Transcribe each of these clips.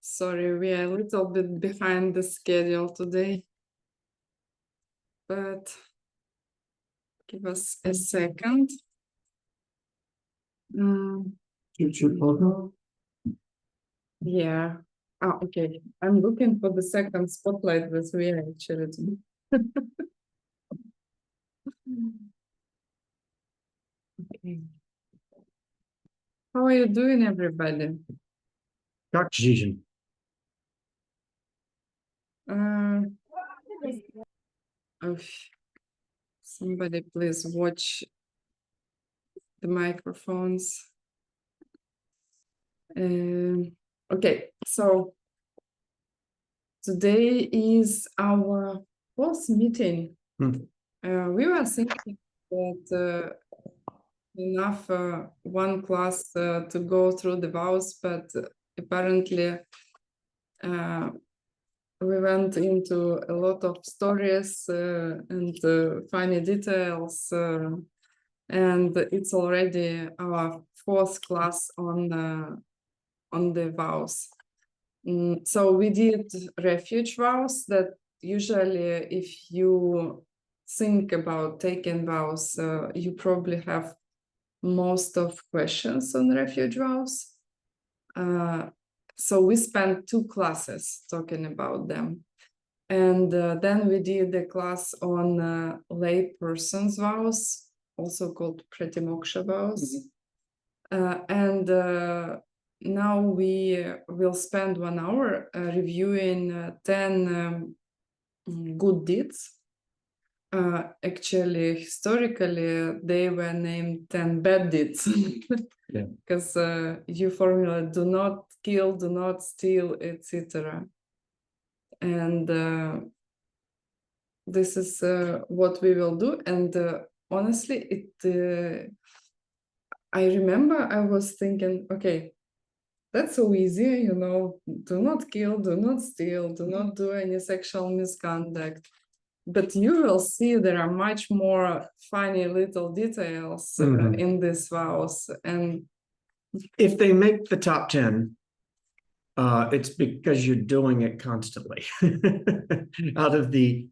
Sorry, we are a little bit behind the schedule today, but give us a second. Yeah. Oh, okay. I'm looking for the second spotlight with we are actually. Okay. How are you doing, everybody? Oh, somebody please watch the microphones. Okay, so today is our fourth meeting. We were thinking that enough one class to go through the vows, but apparently we went into a lot of stories and funny details, and it's already our fourth class on the vows. So we did refuge vows that usually if you think about taking vows, you probably have most of questions on refuge vows. So we spent 2 classes talking about them. And then we did a class on lay person's vows, also called Pratimoksha vows. And now we will spend 1 hour reviewing 10 good deeds. Actually, historically, they were named 10 bad deeds. Because you formula do not kill, do not steal, etc. And this is what we will do. And honestly, I remember I was thinking, okay, that's so easy, you know, do not kill, do not steal, do not do any sexual misconduct. But you will see there are much more funny little details in these vows. And if they make the top 10, it's because you're doing it constantly. Out of the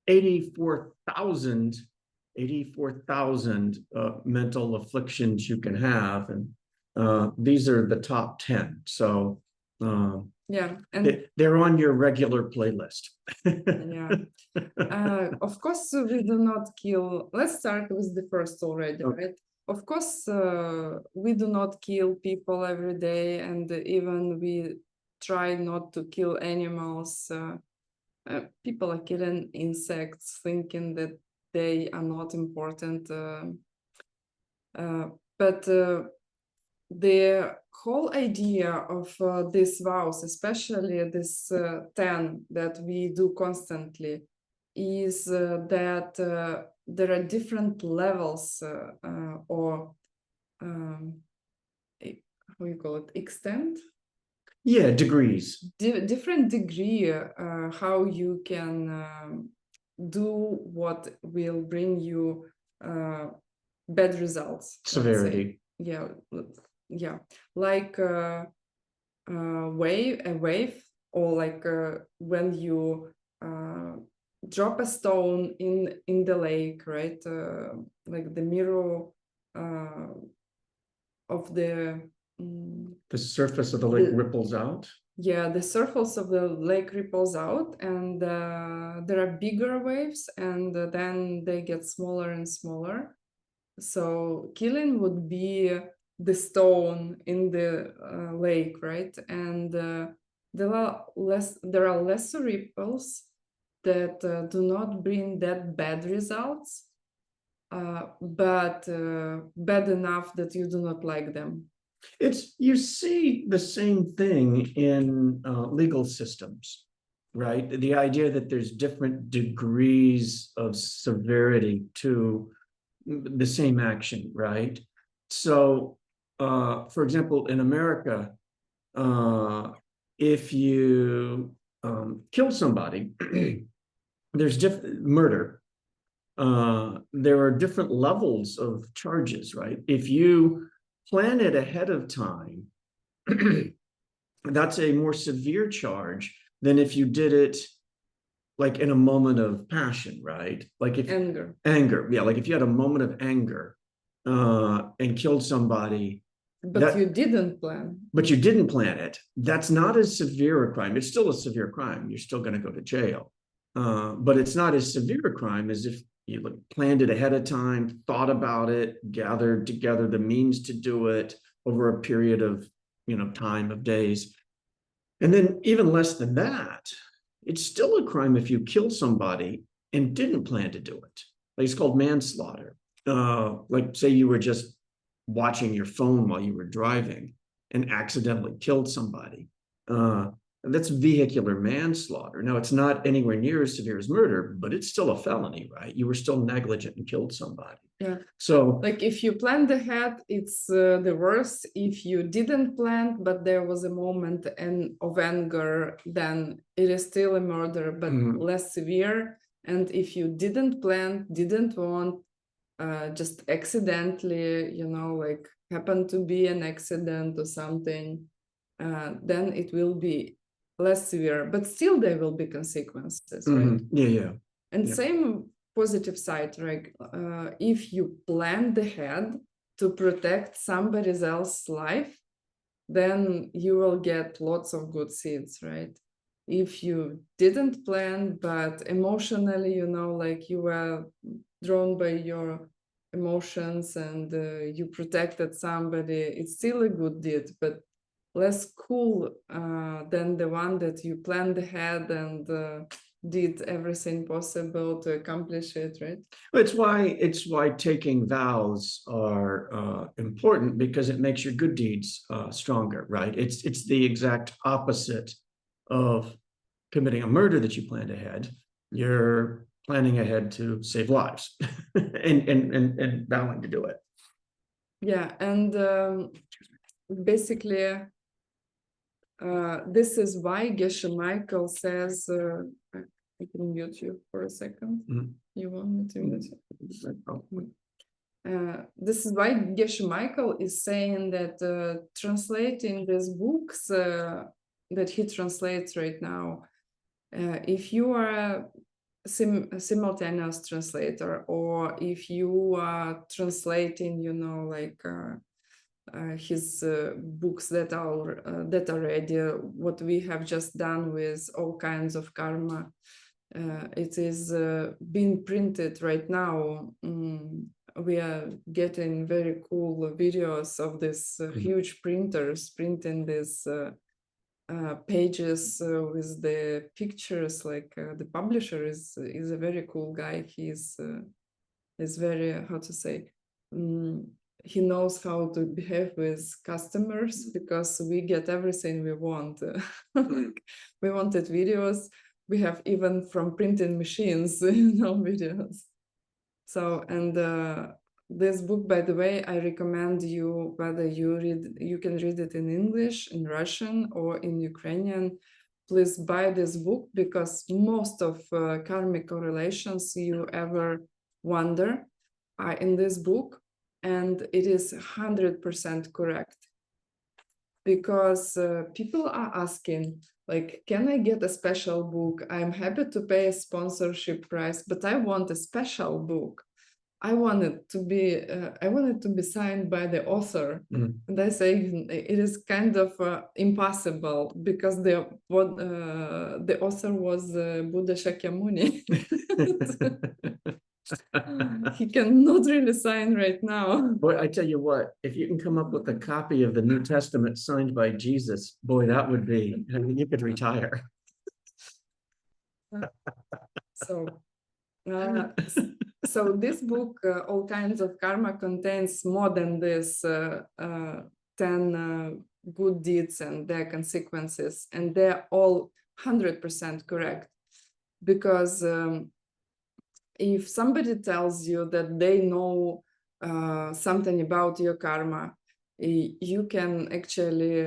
84,000 mental afflictions you can have, and these are the top 10. So yeah, and they're on your regular playlist. Yeah. Of course, we do not kill. Let's start with the first already, right? Of course, we do not kill people every day, and even we try not to kill animals. People are killing insects, thinking that they are not important. But the whole idea of these vows, especially this 10 that we do constantly, is that there are different levels or how you call it, extent? Yeah, degrees. Different degree how you can do what will bring you bad results. Severity. Yeah, like a wave, or like when you drop a stone in the lake, right? Like the mirror of the surface of the lake ripples out. Yeah, the surface of the lake ripples out, and there are bigger waves, and then they get smaller and smaller. So killing would be the stone in the lake, right? And there are lesser ripples that do not bring that bad results, but bad enough that you do not like them. You see the same thing in legal systems, right? The idea that there's different degrees of severity to the same action, right? So, for example, in America, if you kill somebody, there's murder. There are different levels of charges, right? If you plan it ahead of time, that's a more severe charge than if you did it like in a moment of passion, right? Like if anger, yeah, like if you had a moment of anger and killed somebody, but you didn't plan. But you didn't plan it. That's not as severe a crime. It's still a severe crime. You're still going to go to jail, but it's not as severe a crime as if you planned it ahead of time, thought about it, gathered together the means to do it over a period of time of days. And then even less than that, it's still a crime if you kill somebody and didn't plan to do it. Like it's called manslaughter. Like say you were just watching your phone while you were driving and accidentally killed somebody. That's vehicular manslaughter. Now, it's not anywhere near as severe as murder, but it's still a felony, right? You were still negligent and killed somebody. Yeah. So, like if you planned ahead, it's the worst. If you didn't plan, but there was a moment of anger, then it is still a murder, but less severe. And if you didn't plan, didn't want, just accidentally, like happened to be an accident or something, then it will be less severe, but still there will be consequences, right? Yeah. And same positive side, right? If you planned ahead to protect somebody else's life, then you will get lots of good seeds, right? If you didn't plan, but emotionally, like you were drawn by your emotions and you protected somebody, it's still a good deed, but less cool than the one that you planned ahead and did everything possible to accomplish it, right? It's why taking vows are important, because it makes your good deeds stronger, right? It's the exact opposite of committing a murder that you planned ahead. You're planning ahead to save lives and vowing to do it. Yeah, and basically, this is why Geshe Michael says, I can mute you for a second. You want me to mute you? This is why Geshe Michael is saying that translating these books that he translates right now, if you are a simultaneous translator, or if you are translating, like his books that are ready, what we have just done with all kinds of karma, it is being printed right now. We are getting very cool videos of this huge printers printing these pages with the pictures. Like the publisher is a very cool guy. He's very, how to say, he knows how to behave with customers, because we get everything we want. We wanted videos. We have even from printing machines, videos. So, and this book, by the way, I recommend you, whether you can read it in English, in Russian, or in Ukrainian. Please buy this book, because most of karmic correlations you ever wonder are in this book, and it is 100% correct. Because people are asking, like, can I get a special book? I'm happy to pay a sponsorship price, but I want a special book. I want it to be signed by the author. And I say it is kind of impossible, because the author was Buddha Shakyamuni. He cannot really sign right now. Boy, I tell you what, if you can come up with a copy of the New Testament signed by Jesus, boy, that would be, you could retire. So this book, All Kinds of Karma, contains more than this 10 good deeds and their consequences, and they're all 100% correct. Because if somebody tells you that they know something about your karma, you can actually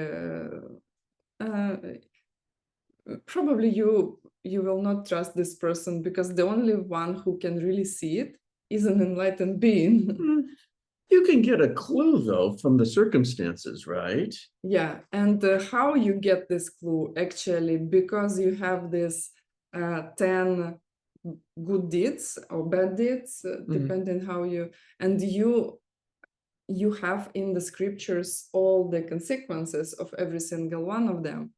probably you will not trust this person, because the only one who can really see it is an enlightened being. You can get a clue though from the circumstances, right? Yeah, and how you get this clue actually, because you have this 10 good deeds or bad deeds, depending how you, and you have in the scriptures all the consequences of every single one of them.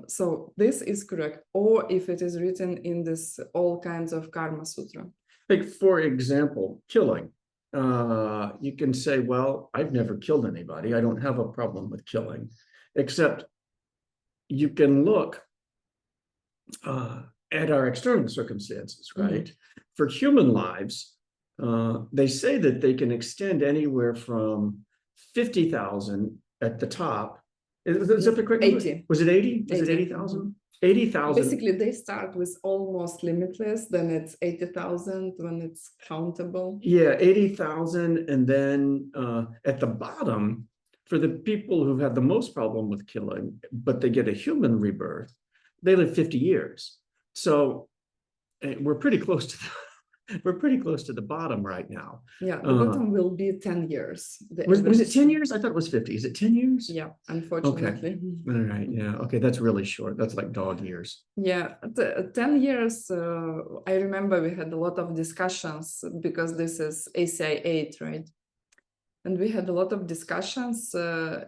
So this is correct, or if it is written in this all kinds of Karma Sutra. Like, for example, killing. You can say, well, I've never killed anybody. I don't have a problem with killing, except you can look at our external circumstances, right? For human lives, they say that they can extend anywhere from 50,000 at the top. Is that the correct number? 80. Was it 80? Was it 80,000? 80,000. Basically, they start with almost limitless, then it's 80,000 when it's countable. Yeah, 80,000. And then at the bottom, for the people who've had the most problem with killing, but they get a human rebirth, they live 50 years. So we're pretty close to we're pretty close to the bottom right now. Yeah, the bottom will be 10 years. Was it 10 years? I thought it was 50. Is it 10 years? Yeah, unfortunately. All right. Yeah. Okay. That's really short. That's like dog years. Yeah, 10 years. I remember we had a lot of discussions because this is ACI 8, right? And we had a lot of discussions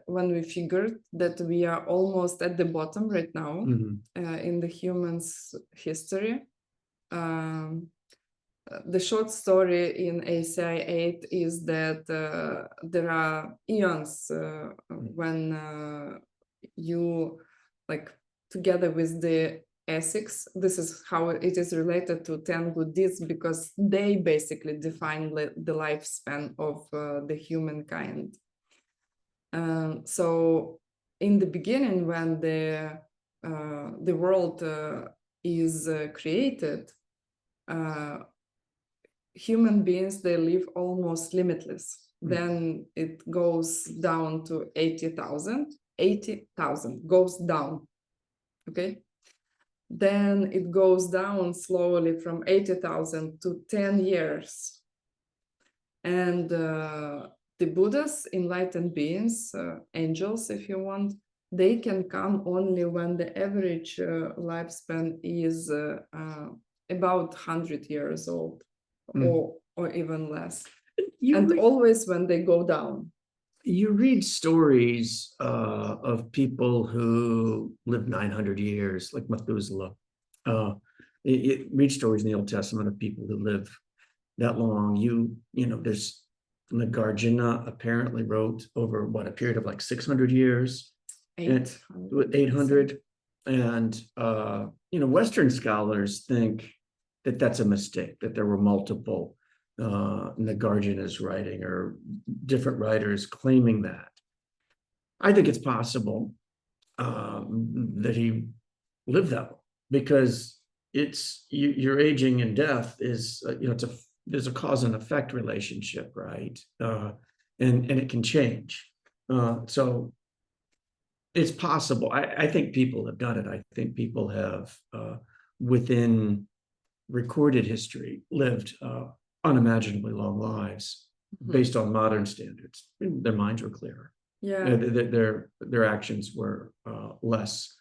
when we figured that we are almost at the bottom right now in the humans' history. The short story in ACI 8 is that there are eons when you, like, together with the ethics, this is how it is related to 10 good deeds, because they basically define the lifespan of the humankind. So in the beginning, when the world is created, human beings, they live almost limitless. Then it goes down to 80,000. 80,000 goes down. Okay. Then it goes down slowly from 80,000 to 10 years. And the Buddhas, enlightened beings, angels, if you want, they can come only when the average lifespan is about 100 years old. Or even less. And always when they go down. You read stories of people who lived 900 years, like Methuselah. Read stories in the Old Testament of people who live that long. You know, there's Nagarjuna apparently wrote over a period of like 600 years. 800. And Western scholars think that that's a mistake, that there were multiple Nagarjuna's writing or different writers claiming that. I think it's possible that he lived that long, because your aging and death is there's a cause and effect relationship, right? And it can change. So it's possible. I think people have done it. I think people have within recorded history lived unimaginably long lives based on modern standards. Their minds were clearer. Yeah, their actions were less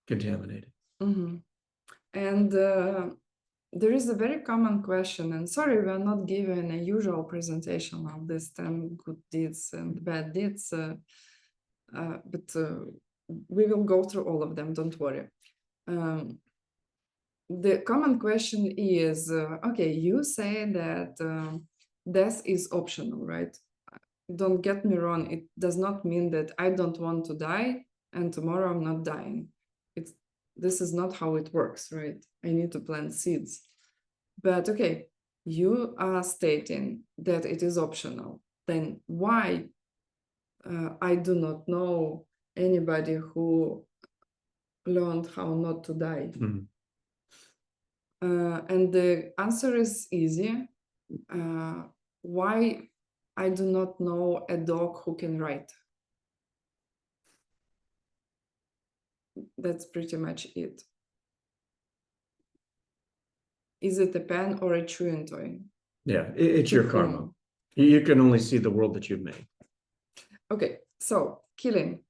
contaminated. And there is a very common question, and sorry, we are not giving a usual presentation of this 10 good deeds and bad deeds, but we will go through all of them, don't worry. The common question is, okay, you say that death is optional, right? Don't get me wrong, it does not mean that I don't want to die and tomorrow I'm not dying. This is not how it works, right? I need to plant seeds. But okay, you are stating that it is optional. Then why I do not know anybody who learned how not to die? And the answer is easy. Why I do not know a dog who can write? That's pretty much it. Is it a pen or a chewing toy? Yeah, it's your karma. You can only see the world that you've made. Okay, so killing.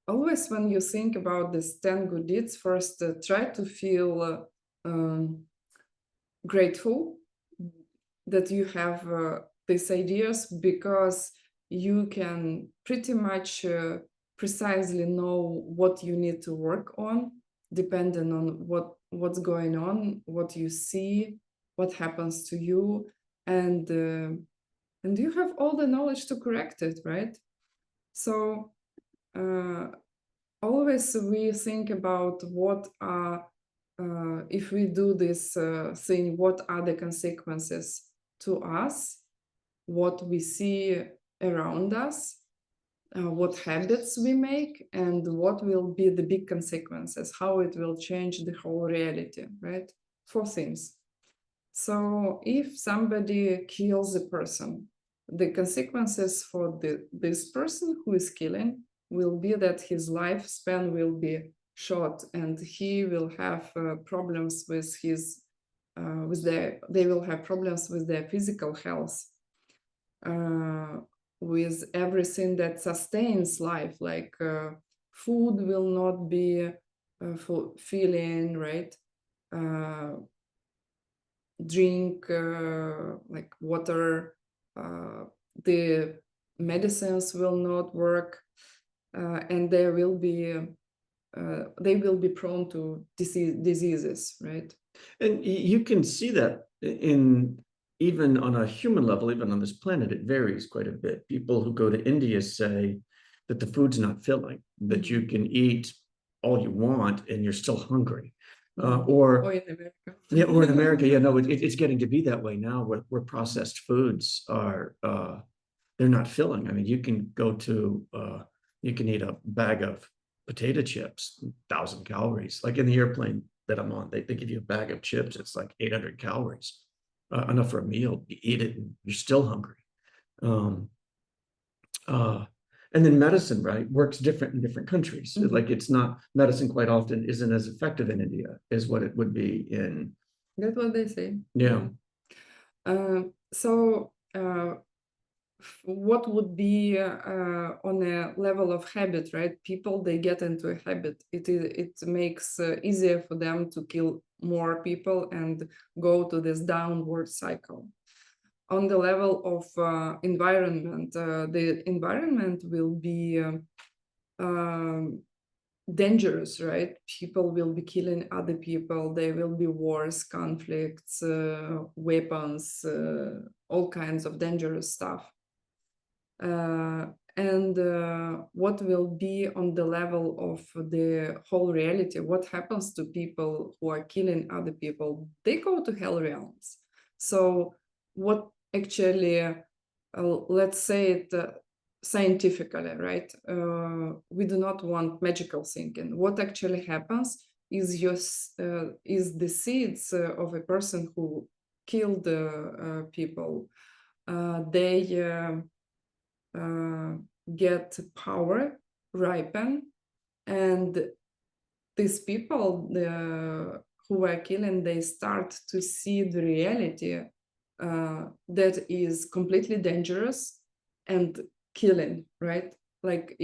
Always when you think about these 10 good deeds, first try to feel grateful that you have these ideas, because you can pretty much precisely know what you need to work on, depending on what's going on, what you see, what happens to you, and you have all the knowledge to correct it, right? So always we think about what are, if we do this thing, what are the consequences to us, what we see around us, what habits we make, and what will be the big consequences, how it will change the whole reality, right? 4 things. So if somebody kills a person, the consequences for this person who is killing will be that his lifespan will be short, and he will have problems with his they will have problems with their physical health, with everything that sustains life, like food will not be fulfilling, right? Drink like water, the medicines will not work, and they will be prone to diseases, right? And you can see that in, even on a human level, even on this planet, it varies quite a bit. People who go to India say that the food's not filling, that you can eat all you want and you're still hungry. Or in America. Yeah, or in America, yeah, no, it's getting to be that way now, where processed foods are they're not filling. I mean, you can go to you can eat a bag of potato chips, 1,000 calories. Like in the airplane that I'm on, they give you a bag of chips, it's like 800 calories, enough for a meal. You eat it and you're still hungry. And then medicine, right, works different in different countries. Like it's not, medicine quite often isn't as effective in India as what it would be in. That's what they say. Yeah. So what would be on a level of habit, right? People, they get into a habit. It makes easier for them to kill more people and go to this downward cycle. On the level of environment, the environment will be dangerous, right? People will be killing other people. There will be wars, conflicts, weapons, all kinds of dangerous stuff. And what will be on the level of the whole reality? What happens to people who are killing other people? They go to hell realms. So what actually, let's say it scientifically, right? We do not want magical thinking. What actually happens is is the seeds of a person who killed people. They get power, ripen, and these people who are killing, they start to see the reality that is completely dangerous and killing, right? Like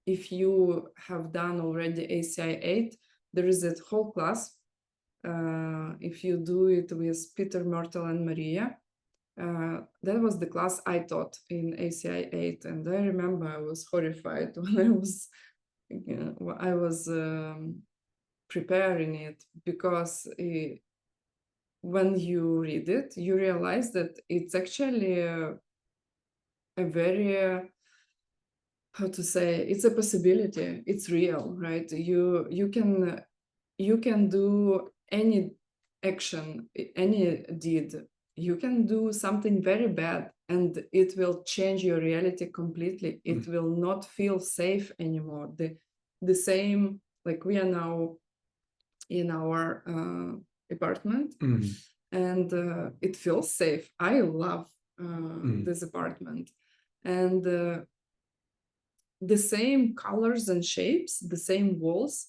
if you have done already ACI 8, there is a whole class. If you do it with Peter, Myrtle, and Maria, that was the class I taught in ACI 8, and I remember I was horrified when I was preparing it, because when you read it, you realize that it's actually a very how to say, it's a possibility, it's real, right? You can do any action, any deed. You can do something very bad and it will change your reality completely. It will not feel safe anymore. The same, like we are now in our apartment, and it feels safe. I love this apartment, and the same colors and shapes, the same walls.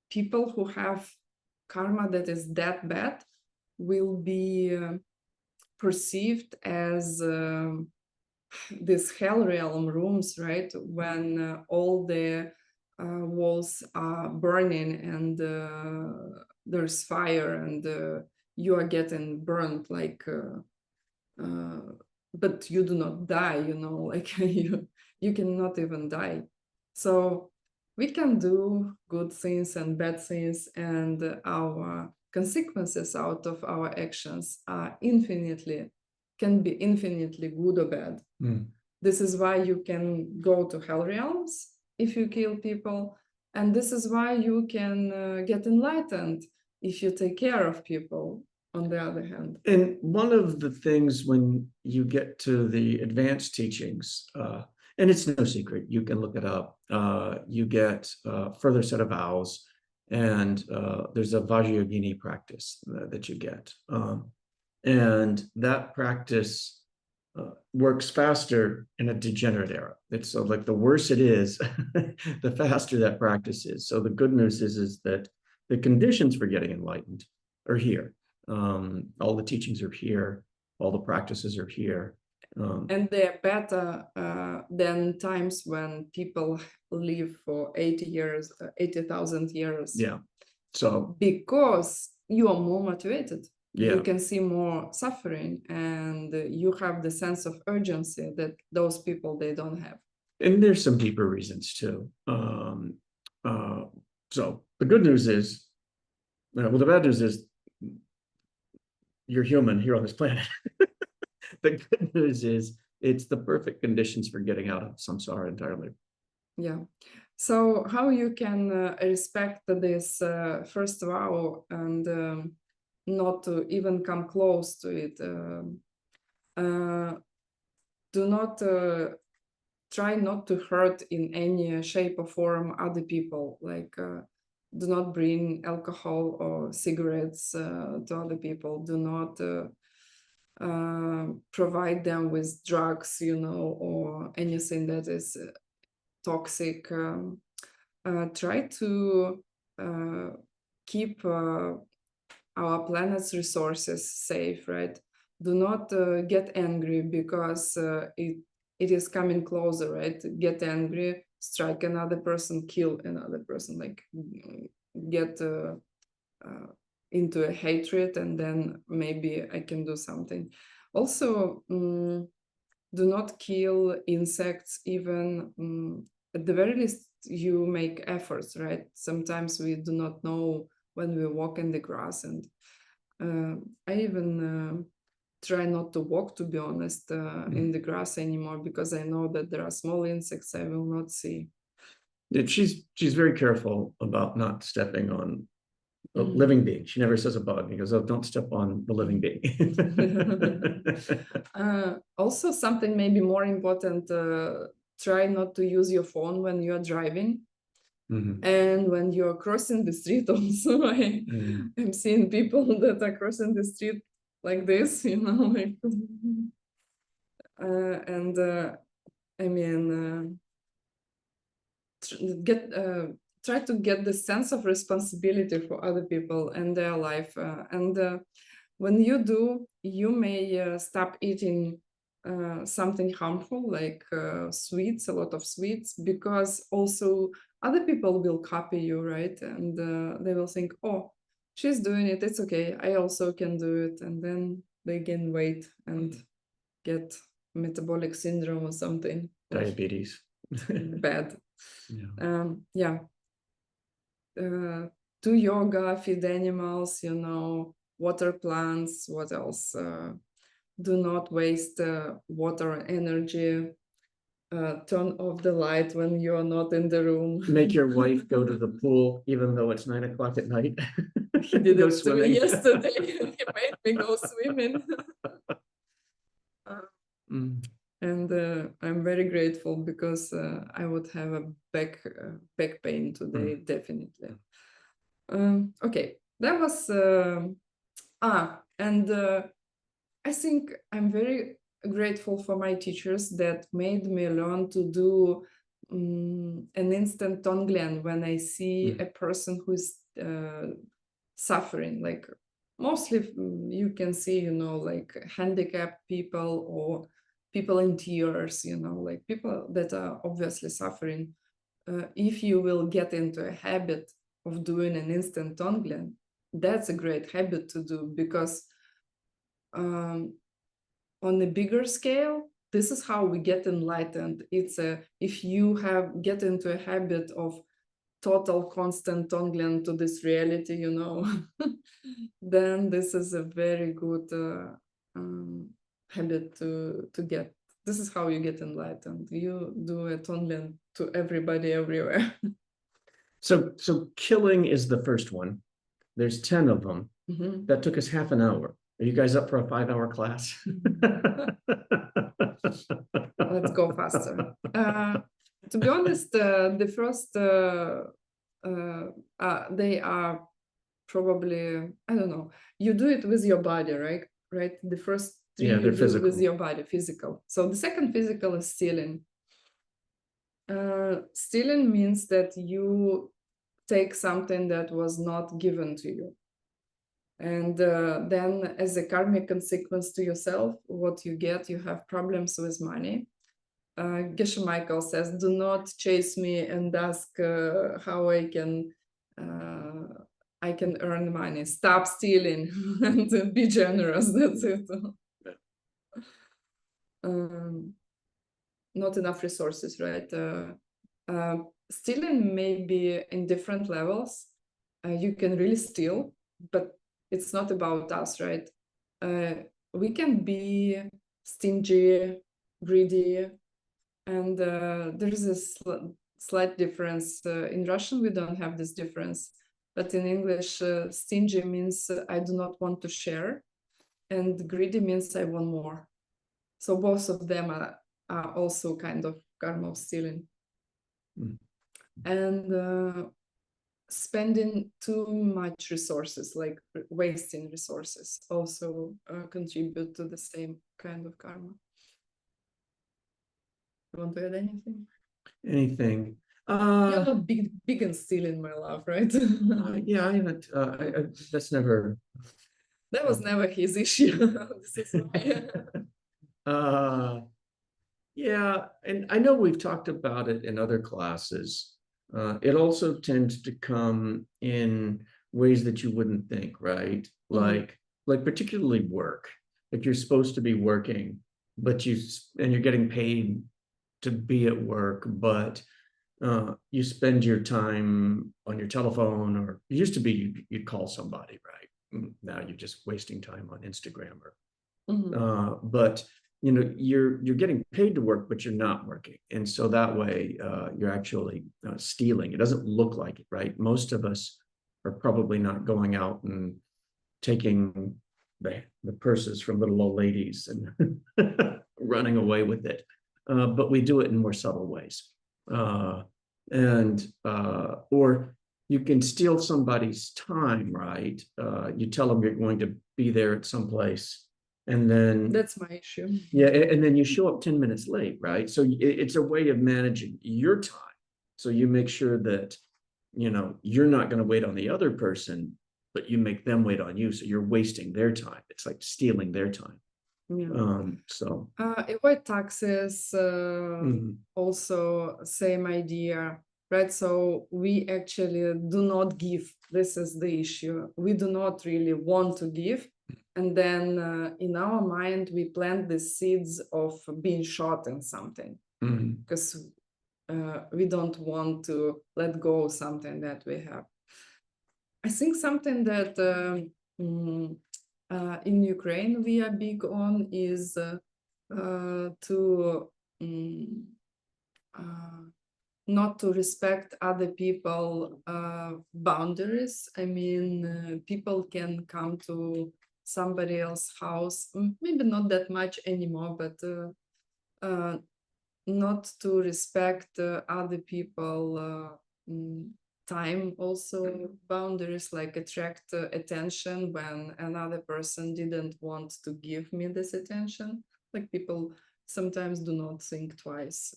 People who have karma that is that bad will be perceived as these hell realm rooms, right? When all the walls are burning and there's fire and you are getting burned, like, but you do not die, you know, like you cannot even die. So we can do good things and bad things, and our consequences out of our actions are can be infinitely good or bad. This is why you can go to hell realms if you kill people, and this is why you can get enlightened if you take care of people, on the other hand. And one of the things when you get to the advanced teachings, and it's no secret, you can look it up, you get a further set of vows, and there's a Vajrayogini practice that you get. And that practice works faster in a degenerate era. It's so like the worse it is, the faster that practice is. So the good news is that the conditions for getting enlightened are here. All the teachings are here, all the practices are here. And they're better than times when people live for 80 years, 80,000 years. Yeah. So because you are more motivated. Yeah. You can see more suffering, and you have the sense of urgency that those people, they don't have. And there's some deeper reasons too. So the good news is, well, the bad news is you're human here on this planet. The good news is it's the perfect conditions for getting out of samsara entirely. Yeah. So how you can respect this first vow and not to even come close to it? Do not try not to hurt in any shape or form other people. Like do not bring alcohol or cigarettes to other people. Do not provide them with drugs, you know, or anything that is toxic. Try to keep our planet's resources safe, right? Do not get angry because it is coming closer, right? Get angry, strike another person, kill another person, like get into a hatred, and then maybe I can do something. Also, do not kill insects, even at the very least you make efforts, right? Sometimes we do not know when we walk in the grass, and I even try not to walk, to be honest, in the grass anymore, because I know that there are small insects I will not see. She's very careful about not stepping on a living being. She never says a bug. He goes, "Oh, don't step on the living being." Also, something maybe more important, try not to use your phone when you are driving. And when you're crossing the street also, I'm seeing people that are crossing the street like this, you know, like, and I mean, try to get the sense of responsibility for other people and their life. And when you do, you may stop eating something harmful, like sweets, a lot of sweets, because also other people will copy you, right? And they will think, oh, she's doing it, it's okay, I also can do it. And then they gain weight and get metabolic syndrome or something. Diabetes. Bad. Yeah. Do yoga, feed animals, you know, water plants, what else? Do not waste water and energy. Turn off the light when you're not in the room. Make your wife go to the pool even though it's 9 o'clock at night. He did it to me yesterday. He made me go swimming. And I'm very grateful, because I would have a back pain today, definitely. Okay, that was and I think I'm very grateful for my teachers that made me learn to do an instant tonglen when I see a person who's suffering, like mostly you can see, you know, like handicapped people or people in tears, you know, like people that are obviously suffering. If you will get into a habit of doing an instant tongue, that's a great habit to do, because on a bigger scale, this is how we get enlightened. It's a, if you get into a habit of total constant tongue to this reality, you know, then this is a very good habit to get. This is how you get enlightened. You do a tongue to everybody everywhere. So killing is the first one. There's 10 of them. Mhm. That took us half an hour. Are you guys up for a 5-hour class? Let's go faster. To be honest, the first they are probably, I don't know. You do it with your body, right? Right. The first three Yeah, you they're do with physical. your body, physical. So the second physical is stealing. Stealing means that you take something that was not given to you. And then as a karmic consequence to yourself, what you get, you have problems with money. Geshe Michael says, do not chase me and ask how I can earn money. Stop stealing and be generous. That's it. Um, not enough resources, right? Stealing may be in different levels. You can really steal, but it's not about us, right? We can be stingy, greedy, and there is a slight difference. In Russian, we don't have this difference, but in English, stingy means I do not want to share, and greedy means I want more. So both of them are also kind of karma of stealing. Mm. And spending too much resources, like wasting resources, also contribute to the same kind of karma. You want to add anything? Anything? You're not big in stealing, my love, right? Yeah, I haven't. That's never. That was never his issue. This is why. Yeah, and I know we've talked about it in other classes. It also tends to come in ways that you wouldn't think, right? Like particularly work. Like you're supposed to be working, but you're getting paid to be at work, but you spend your time on your telephone, or it used to be you'd call somebody, right? Now you're just wasting time on Instagram or but you're getting paid to work, but you're not working, and so that way you're actually stealing. It doesn't look like it, right? Most of us are probably not going out and taking the purses from little old ladies and running away with it, but we do it in more subtle ways, and or you can steal somebody's time, right? You tell them you're going to be there at some place, and then That's my issue. yeah, and then you show up 10 minutes late, right? So it's a way of managing your time. So you make sure that you're not going to wait on the other person, but you make them wait on you, so you're wasting their time. It's like stealing their time. Yeah. So Avoid taxes, also same idea, right? So we actually do not give. This is the issue. We do not really want to give. And then in our mind, we plant the seeds of being short in something, because we don't want to let go of something that we have. I think something that in Ukraine we are big on is to not to respect other people boundaries. I mean, people can come to somebody else's house, maybe not that much anymore, but not to respect other people time, also boundaries, like attract attention when another person didn't want to give me this attention. Like people sometimes do not think twice.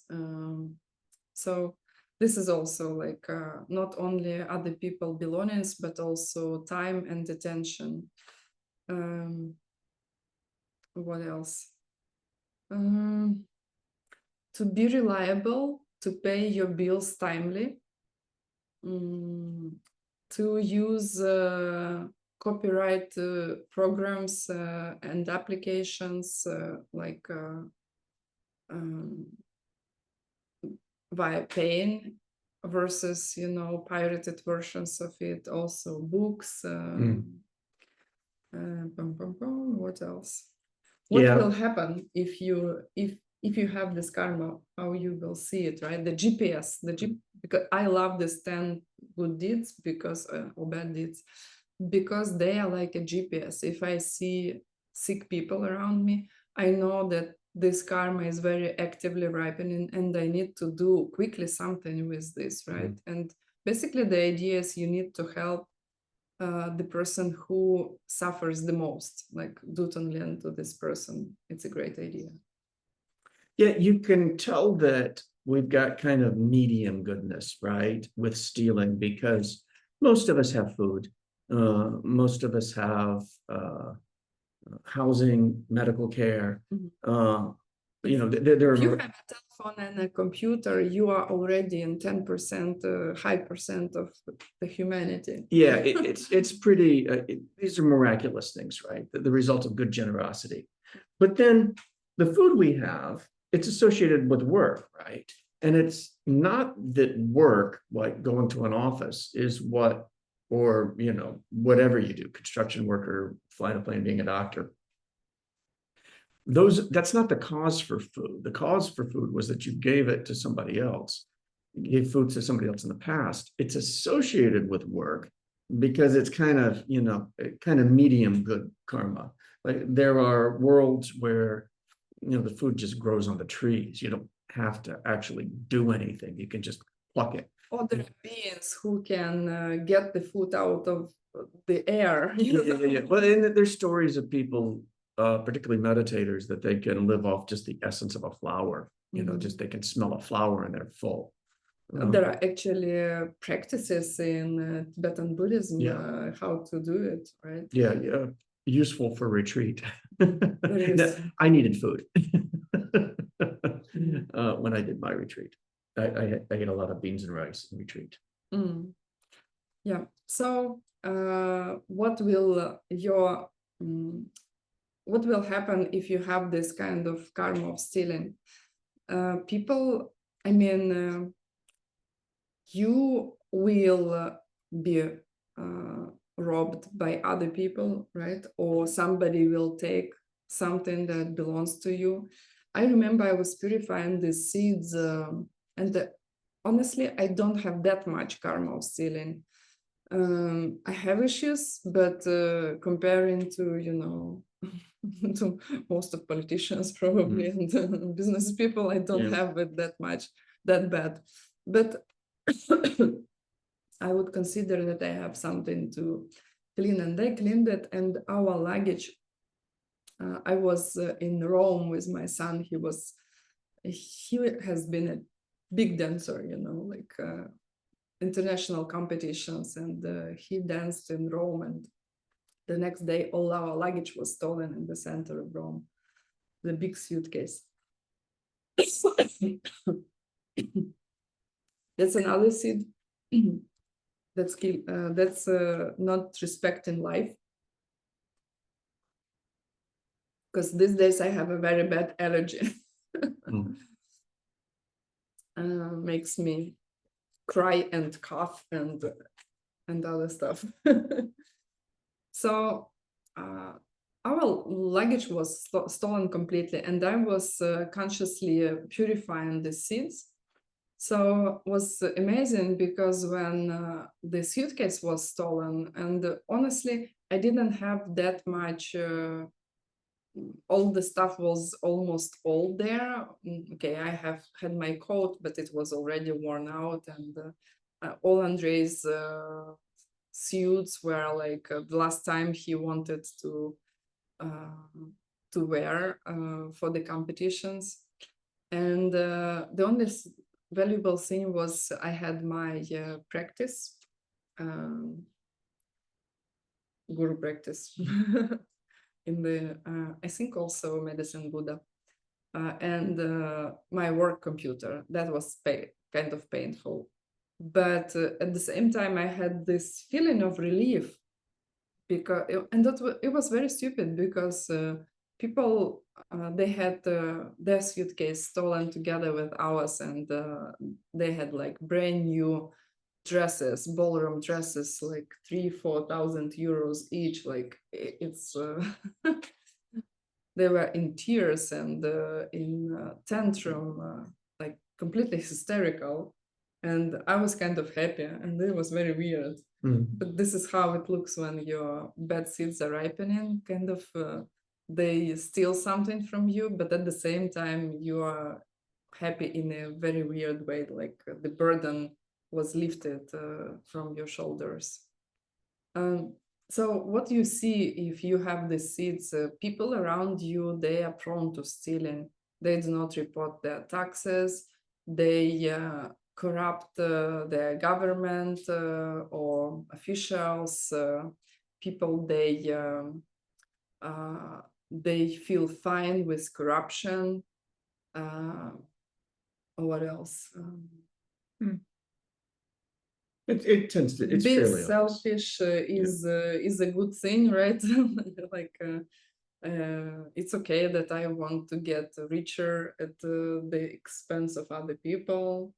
So this is also like not only other people belongings, but also time and attention. What else? To be reliable, to pay your bills timely, to use copyright programs and applications like via paying versus, you know, pirated versions of it. Also books. What else? What Yeah. will happen if you have this karma? How you will see it, right? The GPS, because I love this 10 good deeds because or bad deeds, because they are like a GPS. If I see sick people around me, I know that this karma is very actively ripening, and I need to do quickly something with this, right? And basically, the idea is you need to help the person who suffers the most, like do Tonlien to this person. It's a great idea. Yeah, you can tell that we've got kind of medium goodness, right, with stealing, because most of us have food. Most of us have housing, medical care. You know, there If you are. have a telephone and a computer, you are already in 10%, high percent of the humanity. Yeah, it's pretty. These are miraculous things, right? The result of good generosity. But then the food we have, it's associated with work, right? And it's not that work, like going to an office, is what, or you know, whatever you do, construction worker, flying a plane, being a doctor. That's not the cause for food. The cause for food was that you gave it to somebody else. You gave food to somebody else in the past. It's associated with work because it's kind of, you know, kind of medium good karma. Like there are worlds where, you know, the food just grows on the trees. You don't have to actually do anything. You can just pluck it. Or there are beings who can get the food out of the air. Yeah. Well, and there's stories of people, particularly meditators, that they can live off just the essence of a flower. You know, just they can smell a flower and they're full. There are actually practices in Tibetan Buddhism how to do it, right? Yeah, useful for retreat. I needed food when I did my retreat. I ate a lot of beans and rice in retreat. Yeah. So, what will what will happen if you have this kind of karma of stealing? People, I mean, you will be robbed by other people, right? Or somebody will take something that belongs to you. I remember I was purifying the seeds, and honestly, I don't have that much karma of stealing. I have issues, but comparing to, you know, to most of politicians probably and business people, I don't have it that bad. But I would consider that I have something to clean, and I cleaned it. And our luggage, I was in Rome with my son. He has been a big dancer, you know, like international competitions, and he danced in Rome, and the next day all our luggage was stolen in the center of Rome, the big suitcase. That's another seed. That's not respecting life, because these days I have a very bad allergy. Makes me cry and cough and other stuff. So our luggage was stolen completely, and I was consciously purifying the seeds. So it was amazing, because when the suitcase was stolen, and honestly, I didn't have that much. All the stuff was almost all there. Okay, I have had my coat, but it was already worn out, and all Andrei's suits were like the last time he wanted to wear for the competitions. And the only valuable thing was I had my practice, guru practice. in the, I think also Medicine Buddha, and my work computer. That was kind of painful. But at the same time, I had this feeling of relief because, and it was very stupid because people, they had their suitcase stolen together with ours, and they had like brand new dresses, ballroom dresses, like 3,000-4,000 euros each. Like it's they were in tears and in tantrum, like completely hysterical, and I was kind of happy, and it was very weird. But this is how it looks when your bad seeds are ripening. Kind of they steal something from you, but at the same time you are happy in a very weird way, like the burden was lifted from your shoulders. So what you see if you have the seeds, people around you, they are prone to stealing. They do not report their taxes. They corrupt their government or officials. People, they feel fine with corruption. What else? It tends to, it's Being fairly obvious. selfish is a good thing, right? Like it's okay that I want to get richer at the expense of other people,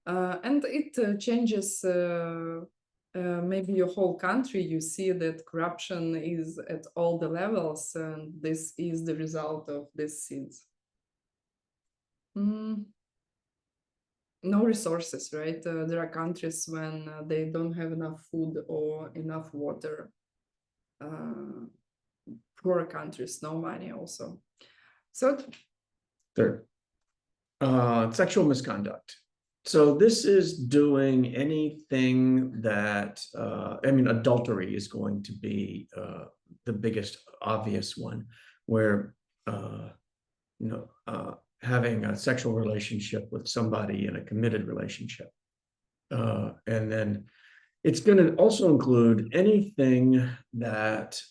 and it changes maybe your whole country. You see that corruption is at all the levels, and this is the result of these seeds. No resources, right? There are countries when they don't have enough food or enough water. Poor countries, no money also. So Third, sexual misconduct. So this is doing anything that, I mean, adultery is going to be the biggest obvious one, where, having a sexual relationship with somebody in a committed relationship. And then it's going to also include anything that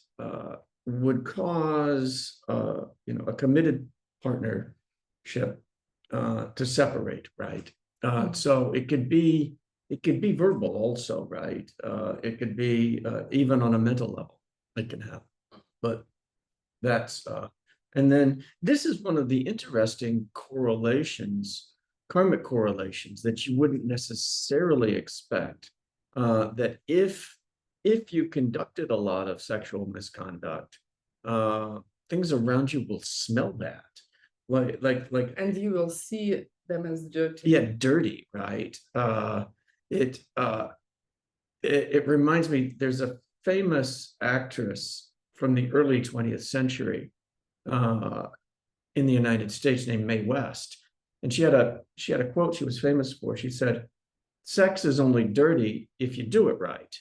would cause, a committed partnership to separate, right? So it could be verbal also, right? It could be even on a mental level, it can happen. But that's and then this is one of the interesting correlations, karmic correlations, that you wouldn't necessarily expect. That if you conducted a lot of sexual misconduct, things around you will smell that. Like and you will see them as dirty. Yeah, dirty, right? It reminds me, there's a famous actress from the early 20th century in the United States named Mae West. And she had a quote she was famous for. She said, "Sex is only dirty if you do it right."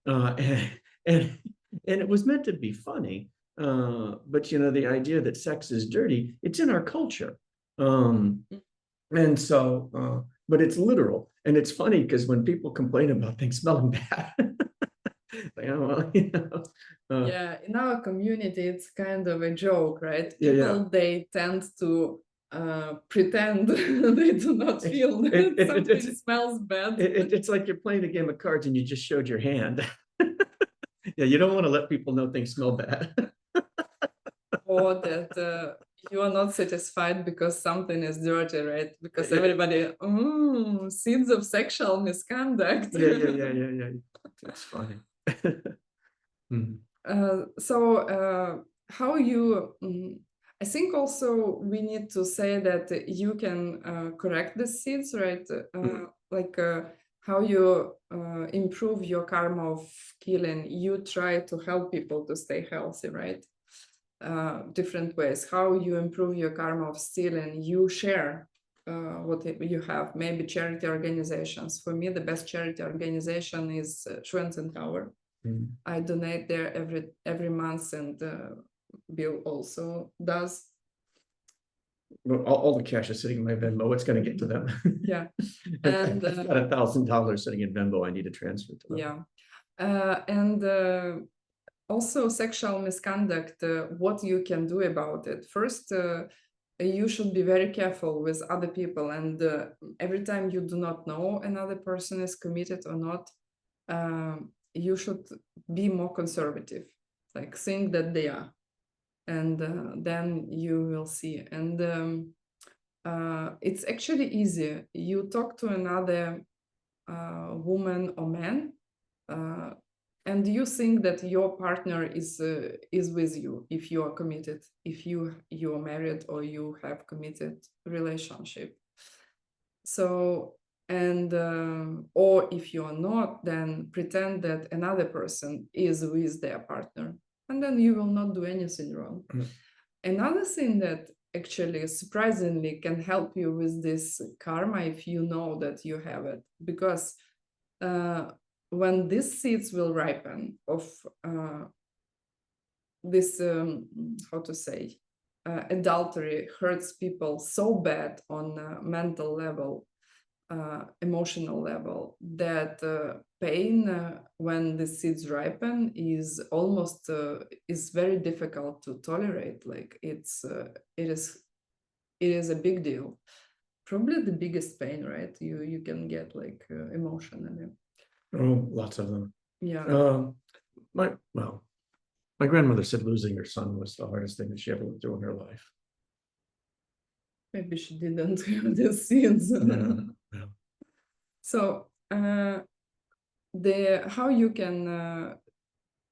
And it was meant to be funny. But the idea that sex is dirty, it's in our culture. And so, but it's literal. And it's funny because when people complain about things smelling bad, like, oh, well, yeah, in our community, it's kind of a joke, right? Yeah, People, they tend to pretend they do not feel that something smells bad. It's like you're playing a game of cards and you just showed your hand. Yeah, you don't want to let people know things smell bad. Or that you are not satisfied because something is dirty, right? Because everybody, seeds of sexual misconduct. Yeah. That's funny. So how you, I think also we need to say that you can correct the seeds, right? Like how you improve your karma of killing. You try to help people to stay healthy, right? Different ways. How you improve your karma of stealing, you share what you have, maybe charity organizations. For me, the best charity organization is Schwensen Tower. I donate there every month, and Bill also does. Well, all the cash is sitting in my Venmo. It's going to get to them. Yeah, and I've got $1,000 sitting in Venmo. I need to transfer to them. Yeah, and Also, sexual misconduct, what you can do about it. First, you should be very careful with other people, and every time you do not know another person is committed or not, you should be more conservative, like think that they are, and then you will see. And it's actually easy. You talk to another woman or man, and you think that your partner is with you if you are committed, if you are married or you have committed relationship. So, and or if you are not, then pretend that another person is with their partner, and then you will not do anything wrong. Another thing that actually surprisingly can help you with this karma, if you know that you have it, because when these seeds will ripen of this, how to say, adultery hurts people so bad on a mental level, emotional level, that pain when the seeds ripen is almost is very difficult to tolerate. Like it is a big deal, probably the biggest pain, right? You can get like emotionally. Oh, lots of them. Yeah. My grandmother said losing her son was the hardest thing that she ever went through in her life. Maybe she didn't have the seeds. No. So how you can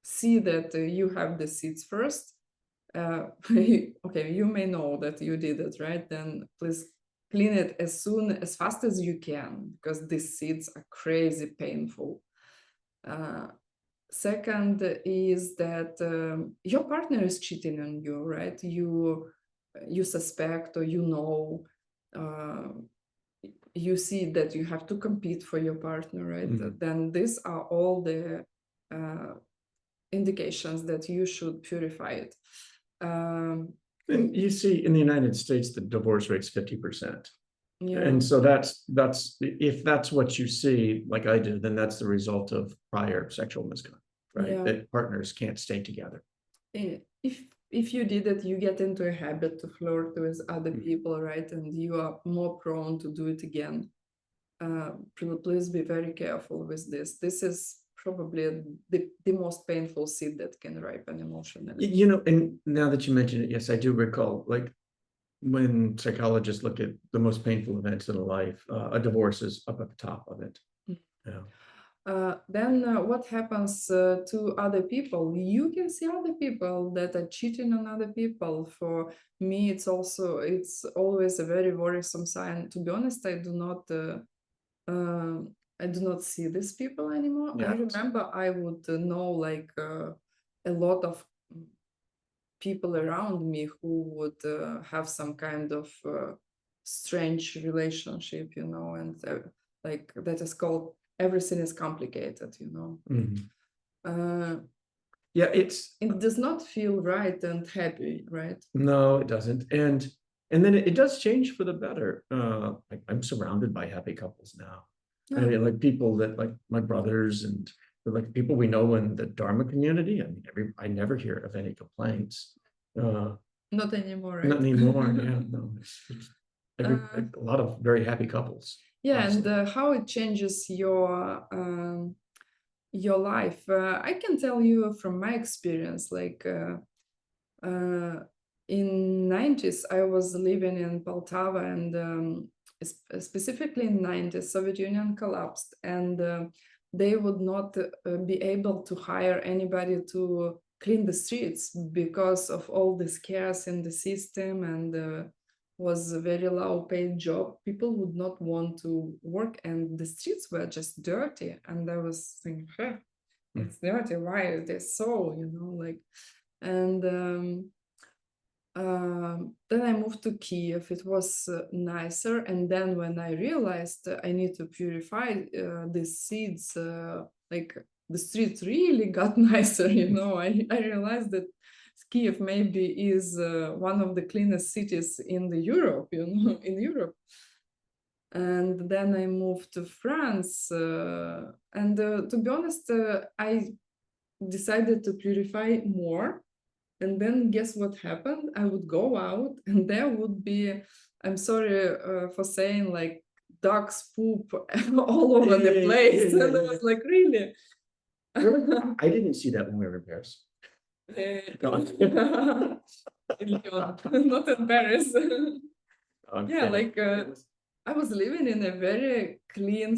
see that you have the seeds first. Okay, you may know that you did it, right? Then please clean it as fast as you can, because these seeds are crazy painful. Second is that your partner is cheating on you, right? You suspect, or you know, you see that you have to compete for your partner, right? Then these are all the indications that you should purify it. And you see in the United States, the divorce rate's 50%. Yeah. And so that's if that's what you see, like I do, then that's the result of prior sexual misconduct, right? Yeah. That partners can't stay together. If you did it, you get into a habit to flirt with other people, right? And you are more prone to do it again. Please be very careful with this. This is probably the most painful seed that can ripen emotionally. You know, and now that you mention it, yes, I do recall, like when psychologists look at the most painful events in a life, a divorce is up at the top of it. Yeah. Then what happens to other people? You can see other people that are cheating on other people. For me, it's always a very worrisome sign. To be honest, I do not see these people anymore. Yeah. I remember I would know like a lot of people around me who would have some kind of strange relationship, and like that is called everything is complicated, Yeah, it does not feel right and happy, right? No, it doesn't. And then it does change for the better. I'm surrounded by happy couples now. I mean, like people that, like my brothers and like people we know in the Dharma community. I mean, I never hear of any complaints. Not anymore, right? Not anymore. Yeah, no. It's a lot of very happy couples. Yeah, honestly. And how it changes your life. I can tell you from my experience, like in 90s, I was living in Poltava, and specifically in 90s, Soviet Union collapsed, and they would not be able to hire anybody to clean the streets because of all the scares in the system, and was a very low paid job. People would not want to work, and the streets were just dirty. And I was thinking, hey, it's dirty, why are they so, like, and then I moved to Kiev. It was nicer. And then when I realized I need to purify these seeds, like the streets really got nicer, I realized that Kiev maybe is one of the cleanest cities in the Europe, in Europe. And then I moved to France. And to be honest, I decided to purify more. And then guess what happened? I would go out and there would be, I'm sorry for saying, like dog's poop all over the place. And I was like, really? I didn't see that when we were in Paris. Not in Paris. I'm Yeah, kidding. like I was living in a very clean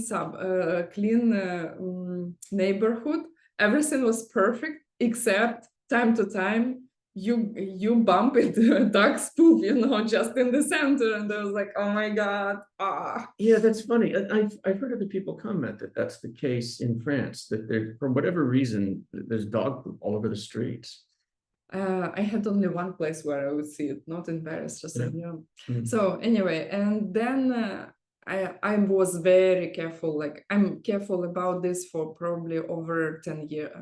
neighborhood. Everything was perfect except time to time you bump into dog's poop, just in the center, and I was like, oh my god, ah. Yeah, that's funny. I've heard other people comment that that's the case in France, that there, for whatever reason, there's dog poop all over the streets. I had only one place where I would see it, not in Paris, just Yeah. in Europe. Mhm. So anyway, and then I was very careful. Like I'm careful about this for probably over 10 years,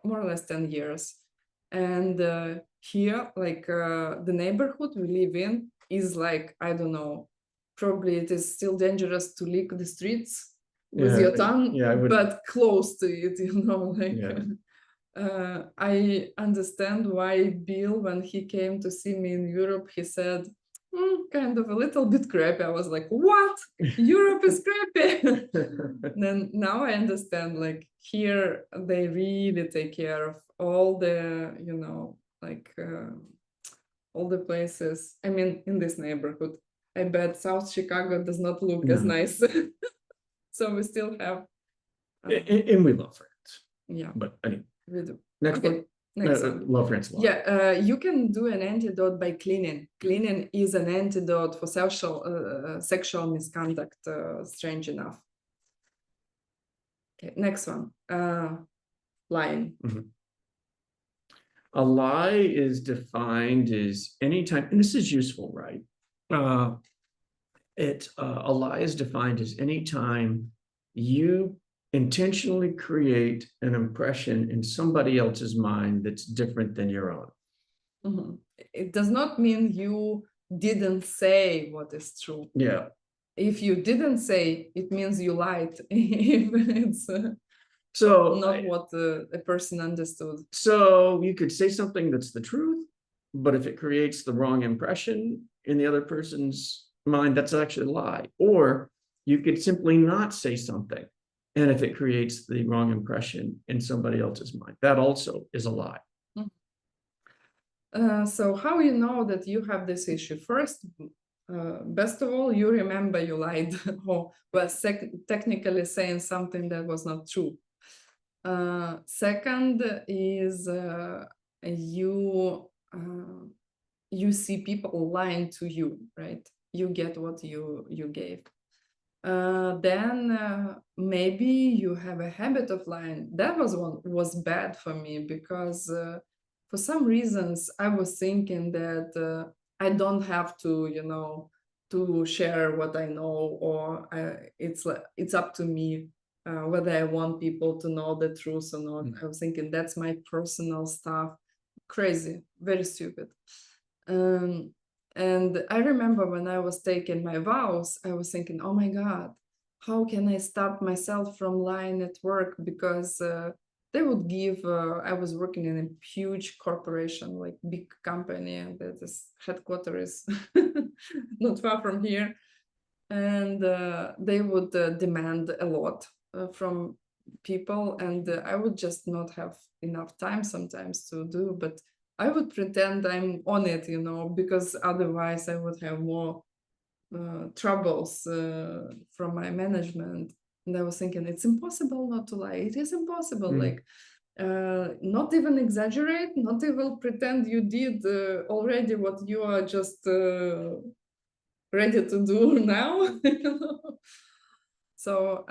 more or less 10 years. And here, like the neighborhood we live in is like, I don't know, probably it is still dangerous to lick the streets with your tongue, Yeah, I would. but close to it, like. Yeah. I understand why Bill, when he came to see me in Europe, he said, kind of a little bit crappy. I was like, what? Europe is crappy. Then now I understand, like here, they really take care of all the, like all the places. I mean, in this neighborhood, I bet South Chicago does not look as No. nice. So we still have. And we love France. Yeah, But anyway, we do. next Okay. one. Next one. Love France a lot. Yeah, you can do an antidote by cleaning. Cleaning is an antidote for sexual misconduct, strange enough. Okay, next one. Lying. Mhm. A lie is defined as any time, and this is useful, right? A lie is defined as any time you intentionally create an impression in somebody else's mind that's different than your own. Mhm. It does not mean you didn't say what is true. Yeah. If you didn't say, it means you lied. If it's So not what a person understood. So you could say something that's the truth, but if it creates the wrong impression in the other person's mind, that's actually a lie. Or you could simply not say something, and if it creates the wrong impression in somebody else's mind, that also is a lie. So how you know that you have this issue? First, best of all, you remember you lied or were technically saying something that was not true. Second is you see people lying to you, right? You get what you gave. Then maybe you have a habit of lying. That was bad for me because for some reasons I was thinking that I don't have to to share what I know, or it's up to me whether I want people to know the truth or not. I was thinking that's my personal stuff. Crazy, very stupid. And I remember when I was taking my vows, I was thinking, oh my God, how can I stop myself from lying at work? Because they would give, I was working in a huge corporation, like big company, and this headquarters is not far from here. And they would demand a lot from people, and I would just not have enough time sometimes to do, but I would pretend I'm on it, because otherwise I would have more troubles from my management. And I was thinking, it's impossible not to lie. It is impossible. Like, not even exaggerate, not even pretend you did already what you are just ready to do now. So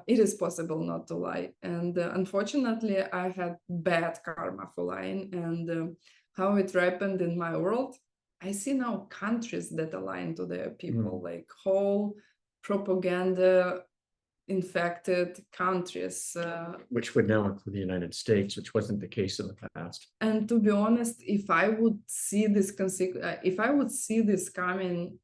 it is possible not to lie. And unfortunately, I had bad karma for lying. And how it happened in my world, I see now countries that are lying to their people, like whole propaganda infected countries. Which would now include the United States, which wasn't the case in the past. And to be honest, if I would see this coming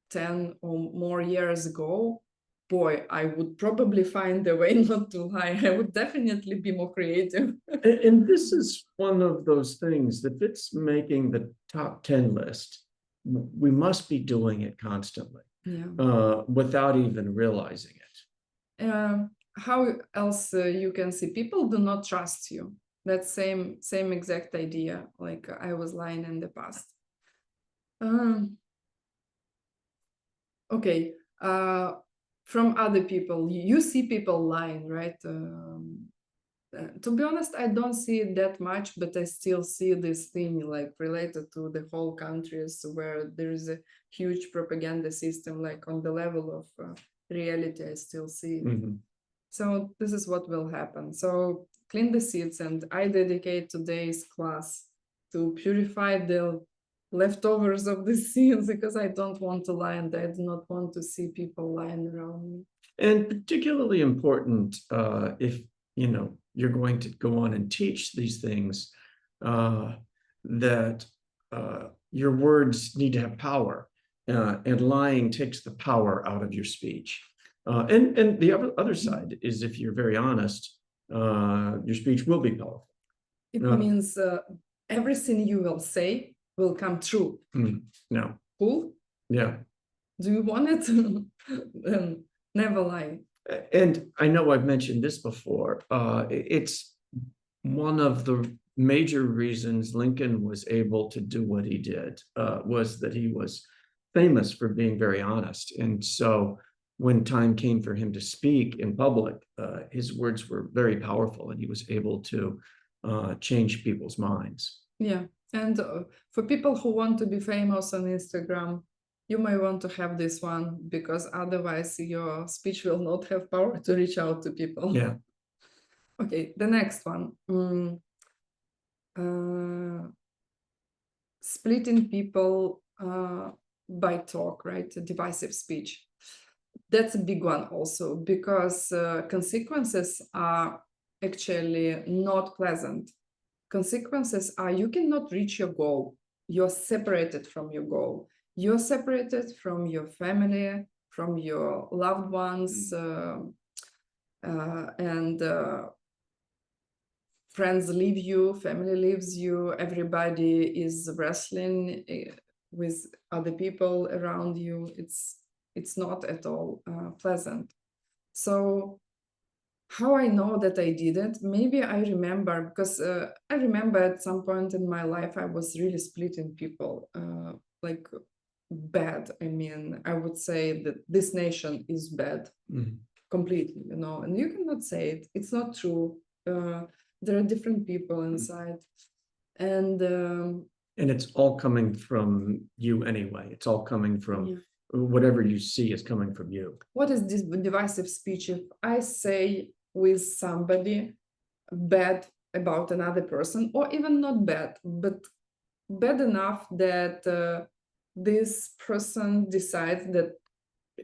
10 or more years ago, boy, I would probably find a way not to lie. I would definitely be more creative. And this is one of those things that if it's making the top 10 list, we must be doing it constantly, without even realizing it. How else you can see people do not trust you? That same exact idea, like I was lying in the past. Okay, from other people, you see people lying, right? To be honest, I don't see it that much, but I still see this thing like related to the whole countries where there is a huge propaganda system, like on the level of reality, I still see it. So this is what will happen. So clean the seats, and I dedicate today's class to purify the leftovers of the seeds, because I don't want to lie and I do not want to see people lying around me. And particularly important if you're going to go on and teach these things, that your words need to have power, and lying takes the power out of your speech. And the other side is, if you're very honest, your speech will be powerful. It means everything you will say will come true. No. Cool? Yeah. Do you want it? Then never lie. And I know I've mentioned this before. It's one of the major reasons Lincoln was able to do what he did, was that he was famous for being very honest. And so when time came for him to speak in public, his words were very powerful, and he was able to change people's minds. Yeah. And for people who want to be famous on Instagram, you may want to have this one, because otherwise your speech will not have power to reach out to people. Yeah. Okay, the next one. Splitting people by talk, right? Divisive speech. That's a big one also, because consequences are actually not pleasant. Consequences are you cannot reach your goal. You're separated from your goal. You're separated from your family, from your loved ones, and friends leave you, family leaves you, everybody is wrestling with other people around you. It's not at all pleasant. So how I know that I did it? Maybe I remember, because I remember at some point in my life I was really splitting people, like bad. I mean, I would say that this nation is bad completely, and you cannot say it. It's not true. There are different people inside, and it's all coming from you anyway. It's all coming from whatever you see is coming from you. What is this divisive speech? If I say with somebody bad about another person, or even not bad, but bad enough that this person decides that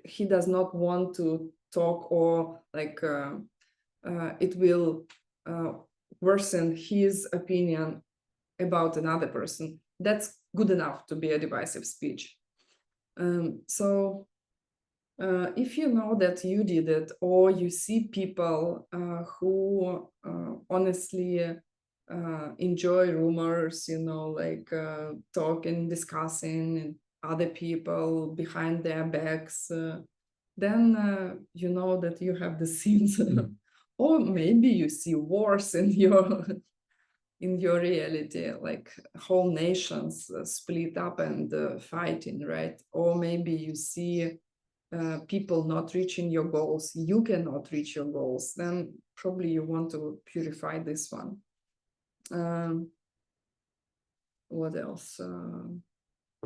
he does not want to talk, or like it will worsen his opinion about another person, that's good enough to be a divisive speech. So if you know that you did it, or you see people who honestly enjoy rumors, like talking, discussing other people behind their backs, then you know that you have the sins. Or maybe you see wars in your reality, like whole nations split up and fighting, right? Or maybe you see people not reaching your goals, you cannot reach your goals, then probably you want to purify this one. What else?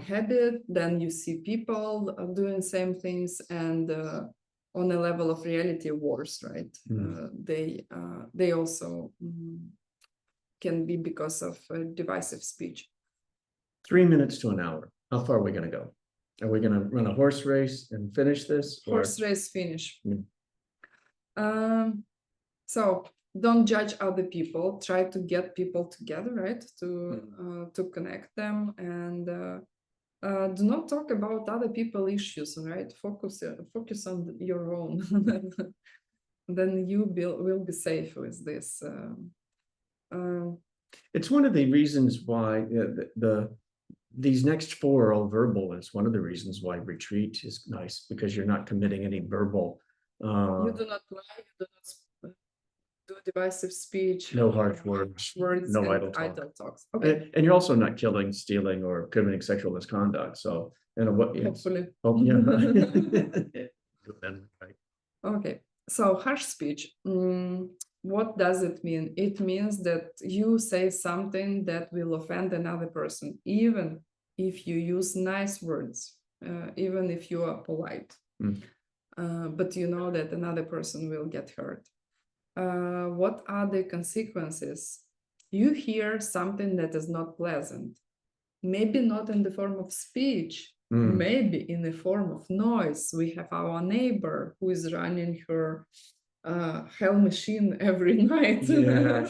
Habit, then you see people doing same things, and on a level of reality, wars, right? They also can be because of divisive speech. 3 minutes to an hour. How far are we going to go? Are we going to run a horse race and finish this? Horse race finish. So don't judge other people. Try to get people together, right? To connect them, and Do not talk about other people issues, right? Focus on your own. Then you will be safe with this. It's one of the reasons why these next four are all verbal. It's one of the reasons why retreat is nice, because you're not committing any verbal. You do not lie, you do not do divisive speech. No harsh words, no and idle talk. talks. Okay. And you're also not killing, stealing, or committing sexual misconduct. So, what? Hopefully. Oh, yeah. Okay. So harsh speech. What does it mean? It means that you say something that will offend another person, even if you use nice words, even if you are polite. But you know that another person will get hurt. What are the consequences? You hear something that is not pleasant, maybe not in the form of speech, maybe in the form of noise. We have our neighbor who is running her hell machine every night. Yeah,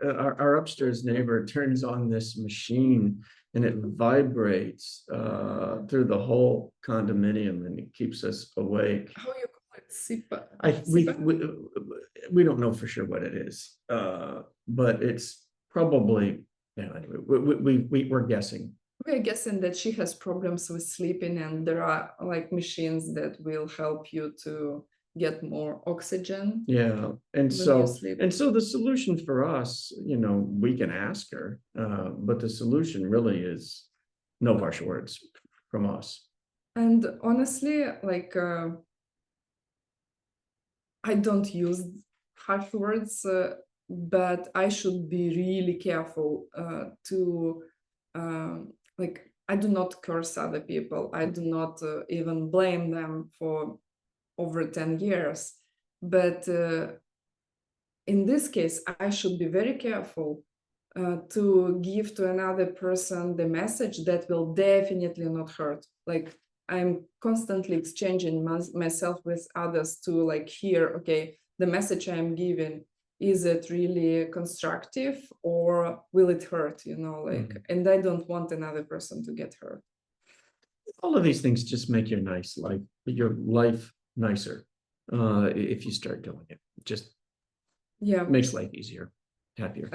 our upstairs neighbor turns on this machine and it vibrates through the whole condominium and it keeps us awake. How you call it? Sipa? We don't know for sure what it is, but it's probably, anyway, we're guessing. We're guessing that she has problems with sleeping, and there are like machines that will help you to get more oxygen. Yeah, and so the solution for us, we can ask her, but the solution really is no harsh words from us. And honestly, like I don't use harsh words, but I should be really careful to like, I do not curse other people. I do not even blame them for over 10 years. But in this case, I should be very careful to give to another person the message that will definitely not hurt. Like, I'm constantly exchanging myself with others to like hear, okay, the message I'm giving, is it really constructive or will it hurt, and I don't want another person to get hurt. All of these things just make your life nicer if you start doing it. Just makes life easier, happier.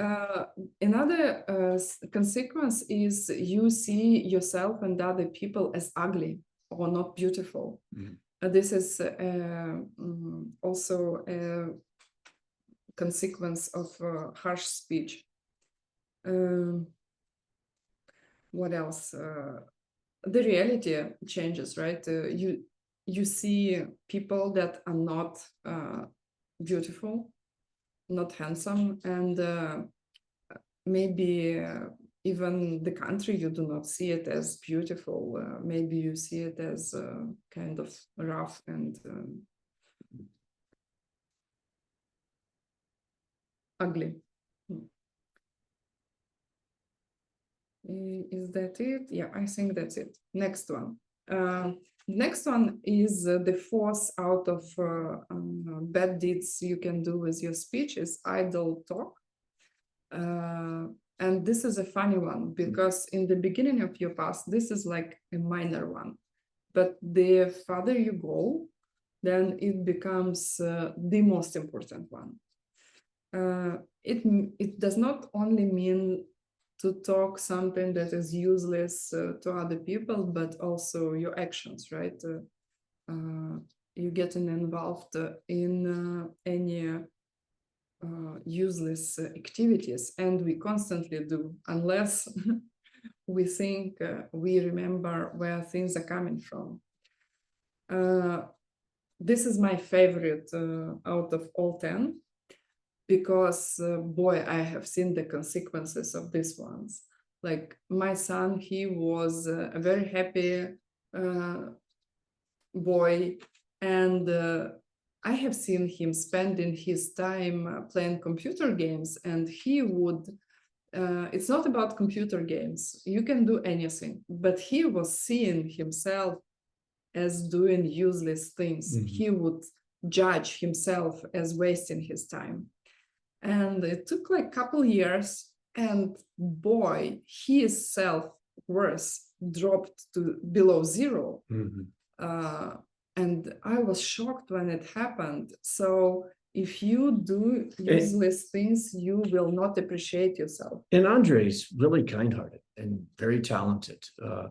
Another consequence is you see yourself and other people as ugly or not beautiful. This is also a consequence of harsh speech. What else? The reality changes, right? You see people that are not beautiful, not handsome, and maybe even the country, you do not see it as beautiful. Maybe you see it as kind of rough and ugly. Is that it? Yeah, I think that's it. Next one. Next one is the fourth out of bad deeds you can do with your speech is idle talk. And this is a funny one, because in the beginning of your past, this is like a minor one. But the further you go, then it becomes the most important one. It does not only mean to talk something that is useless to other people, but also your actions, right? You getting involved in any useless activities, and we constantly do, unless we think we remember where things are coming from. This is my favorite out of all 10. Because, boy, I have seen the consequences of these ones. Like my son, he was a very happy boy. And I have seen him spending his time playing computer games. And he would, it's not about computer games. You can do anything. But he was seeing himself as doing useless things. He would judge himself as wasting his time. And it took like a couple years, and boy, his self-worth dropped to below zero. Mhm. And I was shocked when it happened. So if you do And, useless things, you will not appreciate yourself. and Andre's really kind-hearted and very talented,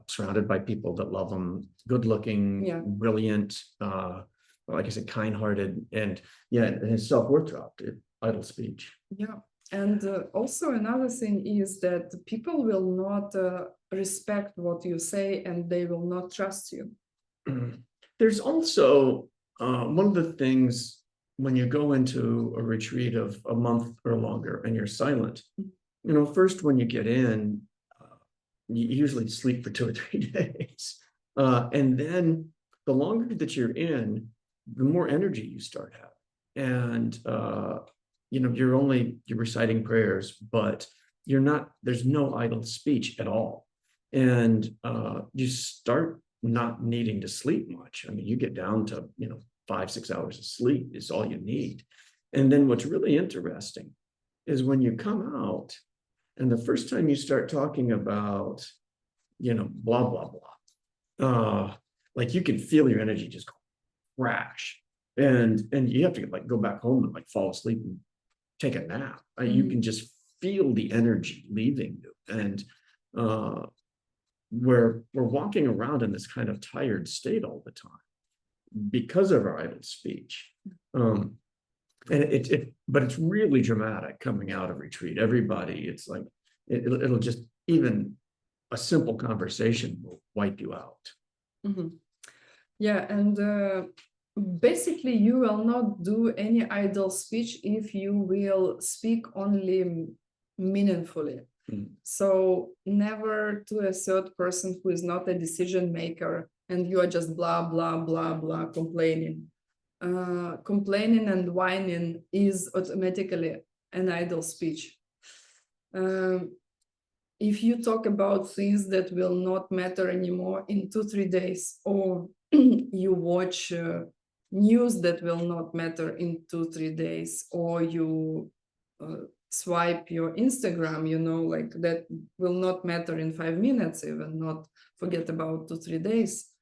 surrounded by people that love him, good-looking, Yeah. brilliant, like I said, kind-hearted, and yeah, and his self-worth dropped. Idle speech. Yeah. And also another thing is that people will not respect what you say, and they will not trust you. There's also one of the things when you go into a retreat of a month or longer and you're silent, you know, first when you get in, you usually sleep for 2 or 3 days. And then the longer that you're in, the more energy you start having. And, you know, you're reciting prayers, but there's no idle speech at all. And you start not needing to sleep much. I mean, you get down to, 5-6 hours of sleep is all you need. And then what's really interesting is when you come out and the first time you start talking about, blah, blah, blah, like you can feel your energy just crash. And you have to go back home and fall asleep and take a nap. You can just feel the energy leaving you. And we're walking around in this kind of tired state all the time because of our idle speech. And but it's really dramatic coming out of retreat. Everybody, it's like it'll just, even a simple conversation will wipe you out. Mm-hmm. Yeah, and basically you will not do any idle speech if you will speak only meaningfully. So never to a third person who is not a decision maker, and you are just blah, blah, blah, blah, complaining. Complaining and whining is automatically an idle speech. If you talk about things that will not matter anymore in 2-3 days, or you watch news that will not matter in 2-3 days, or you swipe your Instagram, that will not matter in 5 minutes, even not forget about 2-3 days.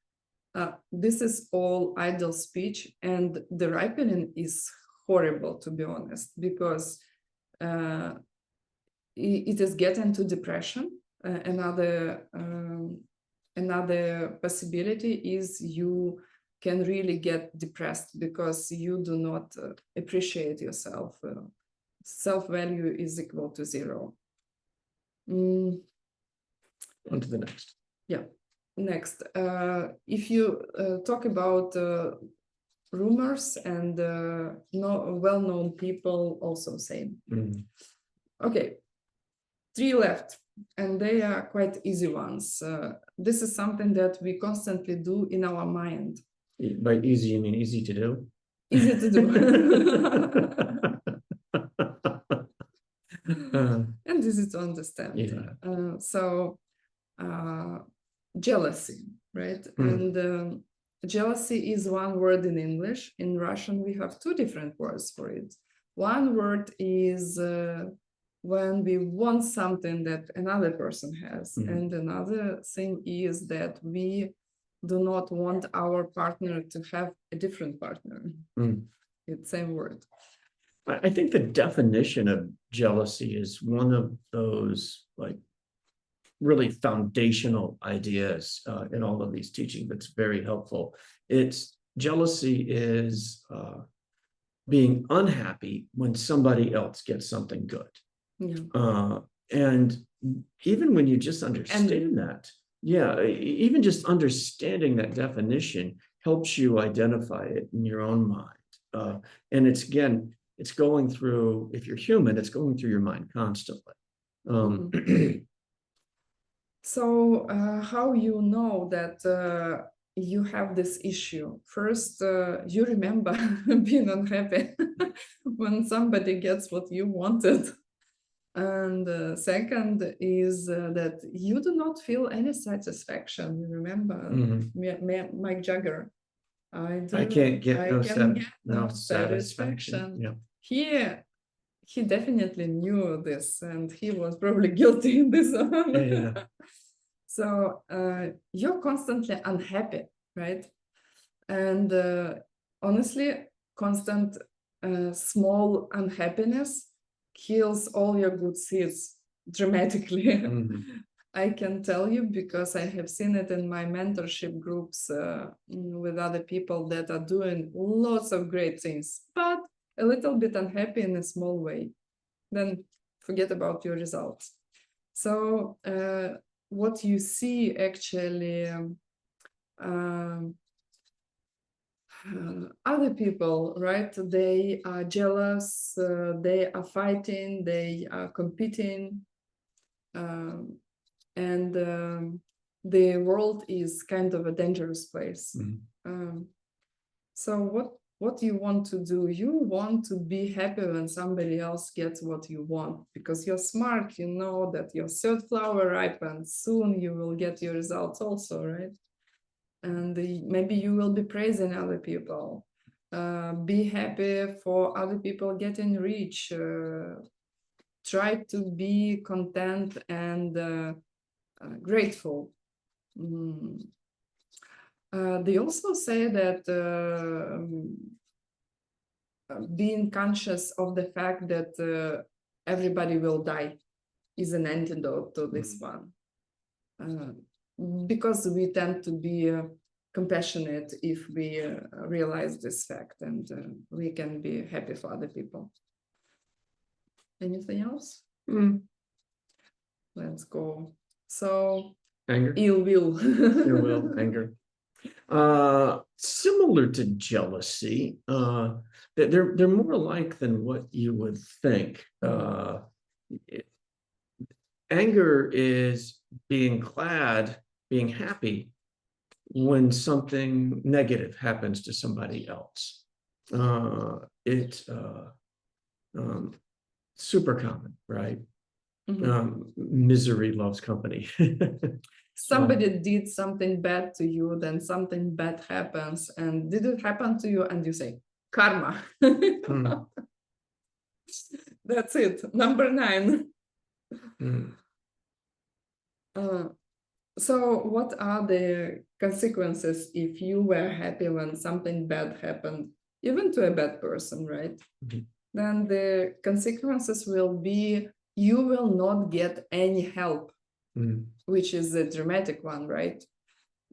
This is all idle speech, and the ripening is horrible, to be honest, because it is getting to depression. Another possibility is you can really get depressed because you do not appreciate yourself. Self-value is equal to 0. On to the next. Yeah. Next, if you talk about rumors and well-known people, also same. Okay, 3 left, and they are quite easy ones. This is something that we constantly do in our mind. By easy, you mean easy to do? Easy to do. And easy to understand. Yeah. Jealousy, right? And jealousy is one word in English. In Russian, we have 2 different words for it. One word is when we want something that another person has. And another thing is that we do not want our partner to have a different partner. It's same word. I think the definition of jealousy is one of those really foundational ideas in all of these teachings that's very helpful. Jealousy is being unhappy when somebody else gets something good. Yeah. And even when you just understand that, even just understanding that definition helps you identify it in your own mind. And it's going through, if you're human, it's going through your mind constantly. So how you know that you have this issue? First, you remember being unhappy when somebody gets what you wanted. And second is that you do not feel any satisfaction. You remember Mike Jagger? I can't get no satisfaction. Yeah. He definitely knew this, and he was probably guilty in this one. Yeah. So you're constantly unhappy, right? And honestly, constant small unhappiness kills all your good seeds dramatically. Mhm. I can tell you because I have seen it in my mentorship groups with other people that are doing lots of great things, but a little bit unhappy in a small way. Then forget about your results. So what you see actually other people, right? They are jealous, they are fighting, they are competing, and the world is kind of a dangerous place. Mhm. So what you want to do? You want to be happy when somebody else gets what you want because you're smart. You know that your third flower ripens soon. You will get your results also, right? And maybe you will be praising other people. Be happy for other people getting rich. Try to be content and grateful. Mm. They also say that being conscious of the fact that everybody will die is an antidote to this one. Because we tend to be compassionate if we realize this fact, and we can be happy for other people. Anything else? Mm. Let's go. So Anger. ill will. Ill will, anger. Similar to jealousy, they're more alike than what you would think. Anger is being glad, being happy when something negative happens to somebody else. It's super common, right? Misery loves company. Somebody did something bad to you, then something bad happens, and did it happen to you? And you say, karma. That's it. Number 9. So what are the consequences if you were happy when something bad happened, even to a bad person, right? Then the consequences will be you will not get any help, which is a dramatic one, right?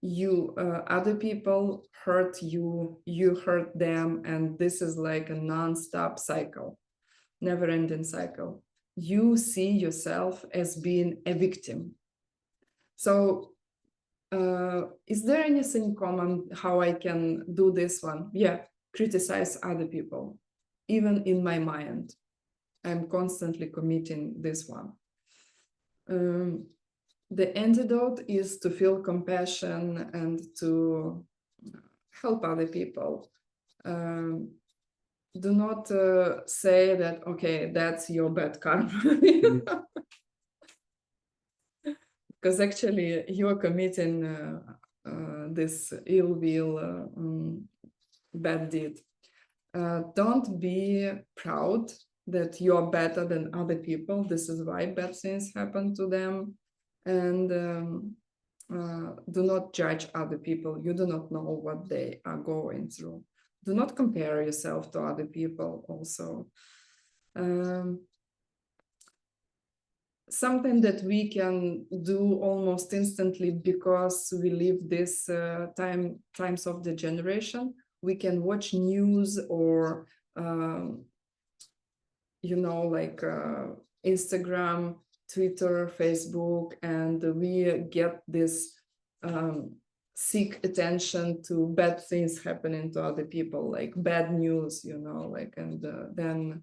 You other people hurt you, you hurt them, and this is like a non-stop cycle, never-ending cycle. You see yourself as being a victim. So is there anything common how I can do this one? Yeah, criticize other people. Even in my mind, I'm constantly committing this one. The antidote is to feel compassion and to help other people. Do not say that, okay, that's your bad karma. Because actually you are committing this ill will, bad deed. Don't be proud that you're better than other people. This is why bad things happen to them. And do not judge other people. You do not know what they are going through. Do not compare yourself to other people also. Something that we can do almost instantly because we live this times of the generation. We can watch news or like Instagram, Twitter, Facebook, and we get this seek attention to bad things happening to other people, like bad news, and then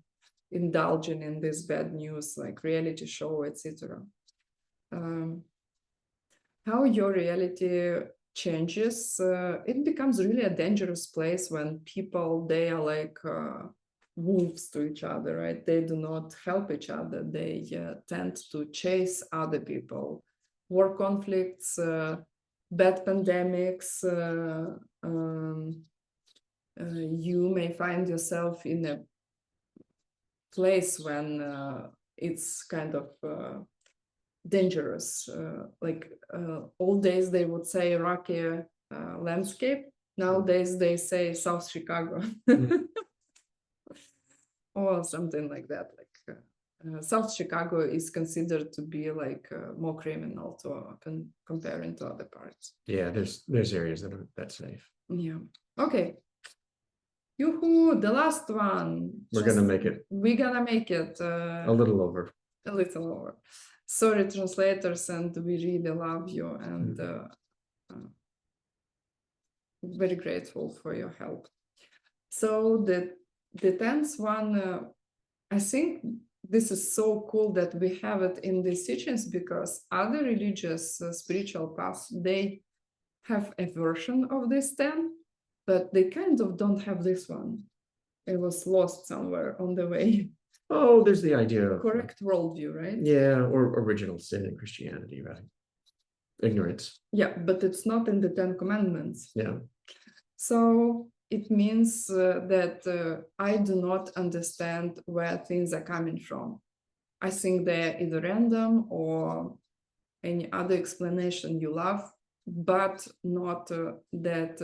indulging in this bad news, like reality show, etc. How your reality changes, it becomes really a dangerous place when people, they are like wolves to each other, right? They do not help each other. They tend to chase other people. War conflicts, bad pandemics, you may find yourself in a place when it's kind of dangerous. Old days they would say rocky landscape. Nowadays they say South Chicago or something like that. South Chicago is considered to be more criminal comparing to other parts. Yeah, there's areas that are that safe. Yeah. Okay. Yoo-hoo, the last one. We're gonna make it. We're gonna make it. A little over. A little over. Sorry, translators, and we really love you and very grateful for your help. So the 10th one, I think this is so cool that we have it in these teachings, because other religious spiritual paths, they have a version of this 10, but they kind of don't have this one. It was lost somewhere on the way. Oh, there's the idea of correct worldview, right? Yeah, or original sin in Christianity, right? Ignorance. Yeah, but it's not in the 10 Commandments. Yeah. So it means that I do not understand where things are coming from. I think they're either random or any other explanation you love, but not that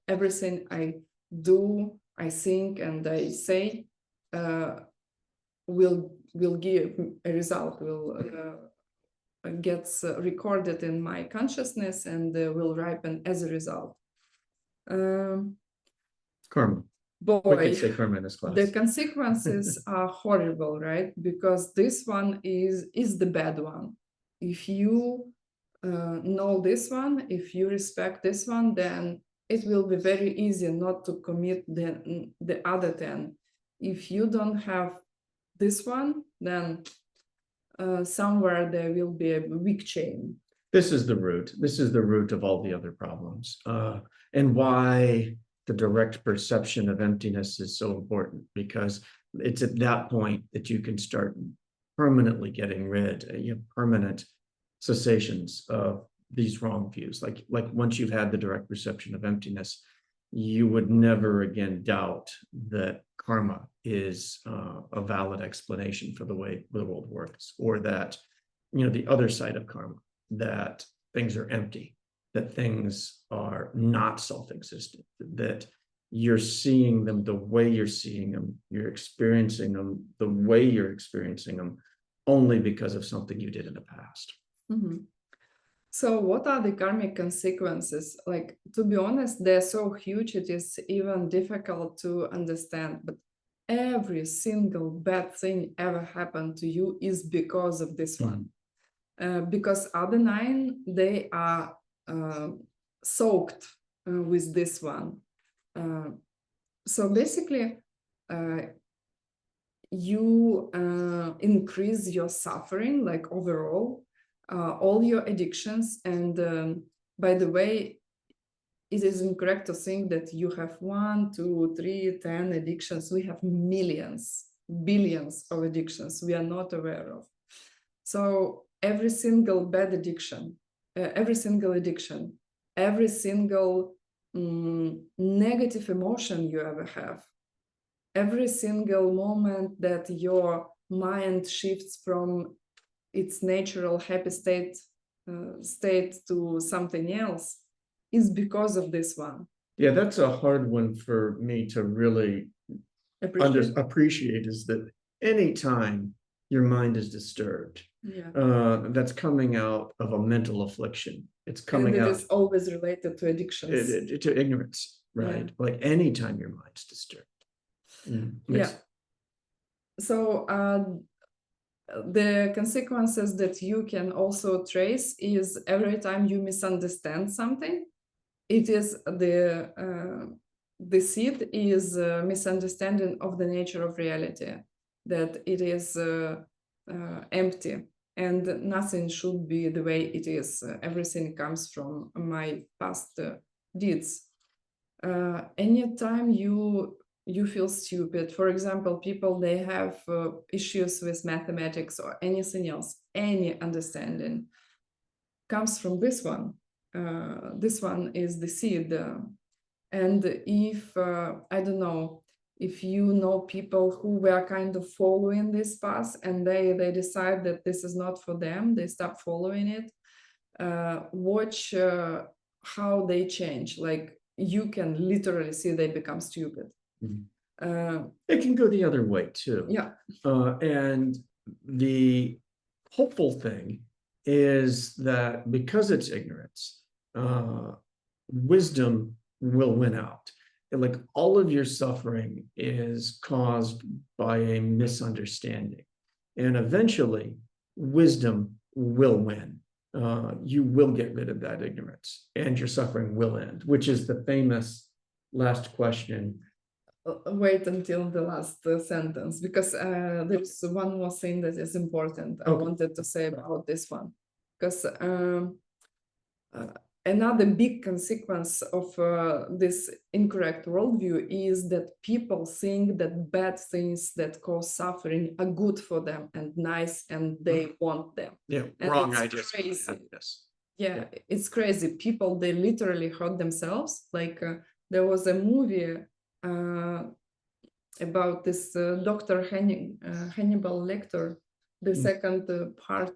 everything I do, I think, and I say will give a result, will gets recorded in my consciousness and will ripen as a result. Karma. Boy, we could say karma in this class. The consequences are horrible, right? Because this one is the bad one. If you know this one, if you respect this one, then it will be very easy not to commit the other 10. If you don't have this one, then somewhere there will be a weak chain. This is the root. This is the root of all the other problems, and why the direct perception of emptiness is so important, because it's at that point that you can start permanently getting rid, permanent cessations of these wrong views. Like once you've had the direct perception of emptiness, you would never again doubt that karma is a valid explanation for the way the world works, or that, the other side of karma, that things are empty, that things are not self-existent, that you're seeing them the way you're seeing them, you're experiencing them the way you're experiencing them, only because of something you did in the past. Mm-hmm. So what are the karmic consequences? To be honest, they're so huge, it is even difficult to understand. But every single bad thing ever happened to you is because of this one. Because other 9, they are soaked with this one. So basically, you increase your suffering, overall, all your addictions. And by the way, it is incorrect to think that you have 1, 2, 3, 10 addictions. We have millions, billions of addictions we are not aware of. So every single bad addiction, every single addiction, every single negative emotion you ever have, every single moment that your mind shifts from its natural happy state to something else, is because of this one. Yeah, that's a hard one for me to really appreciate, is that anytime your mind is disturbed, that's coming out of a mental affliction. It's coming out. It is always related to addictions. To ignorance, right? Yeah. Anytime your mind's disturbed. Yeah. So the consequences that you can also trace is every time you misunderstand something, it is the seed is a misunderstanding of the nature of reality, that it is empty and nothing should be the way it is. Everything comes from my past deeds. Anytime you feel stupid, for example, people, they have issues with mathematics or anything else, any understanding comes from this one. This one is the seed. And if, I don't know, if you know people who were kind of following this path and they decide that this is not for them, they stop following it, watch how they change. Like you can literally see they become stupid. It can go the other way too. Yeah. And the hopeful thing is that because it's ignorance, wisdom will win out. And like all of your suffering is caused by a misunderstanding. And eventually, wisdom will win. You will get rid of that ignorance and your suffering will end, which is the famous last question. Wait until the last sentence, because there's one more thing that is important. I wanted to say about this one, because another big consequence of this incorrect worldview is that people think that bad things that cause suffering are good for them and nice, and they want them. Yeah, and wrong it's idea. Crazy. Yes. Yeah, it's crazy. People, they literally hurt themselves. Like there was a movie about this Dr. Hannibal Lecter, the second part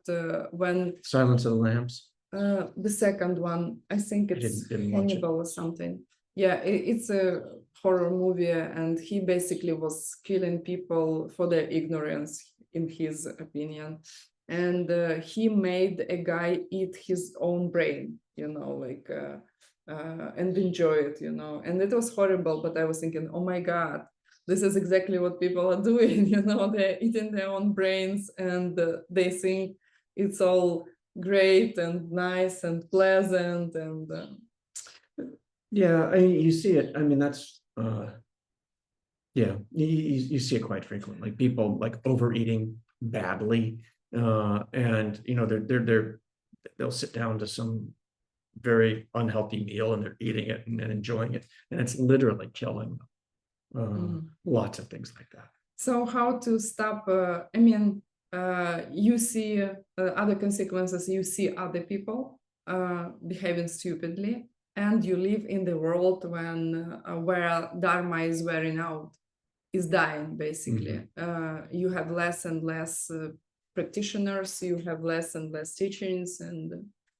when Silence of the Lambs. the second one, I think it's didn't Hannibal or something. Yeah, it's a horror movie, and he basically was killing people for their ignorance, in his opinion. And he made a guy eat his own brain, you know, like, and enjoy it, you know. And it was horrible, but I was thinking, oh my God, this is exactly what people are doing, you know, they're eating their own brains, and they think it's all great and nice and pleasant. And yeah, I mean, you see it. I mean, that's yeah, you see it quite frequently. People like overeating badly, and you know they'll sit down to some very unhealthy meal and they're eating it and enjoying it, and it's literally killing them. Lots of things like that. So how to stop? I mean, you see other consequences. You see other people behaving stupidly, and you live in the world where dharma is wearing out, is dying, basically. You have less and less practitioners, you have less and less teachings, and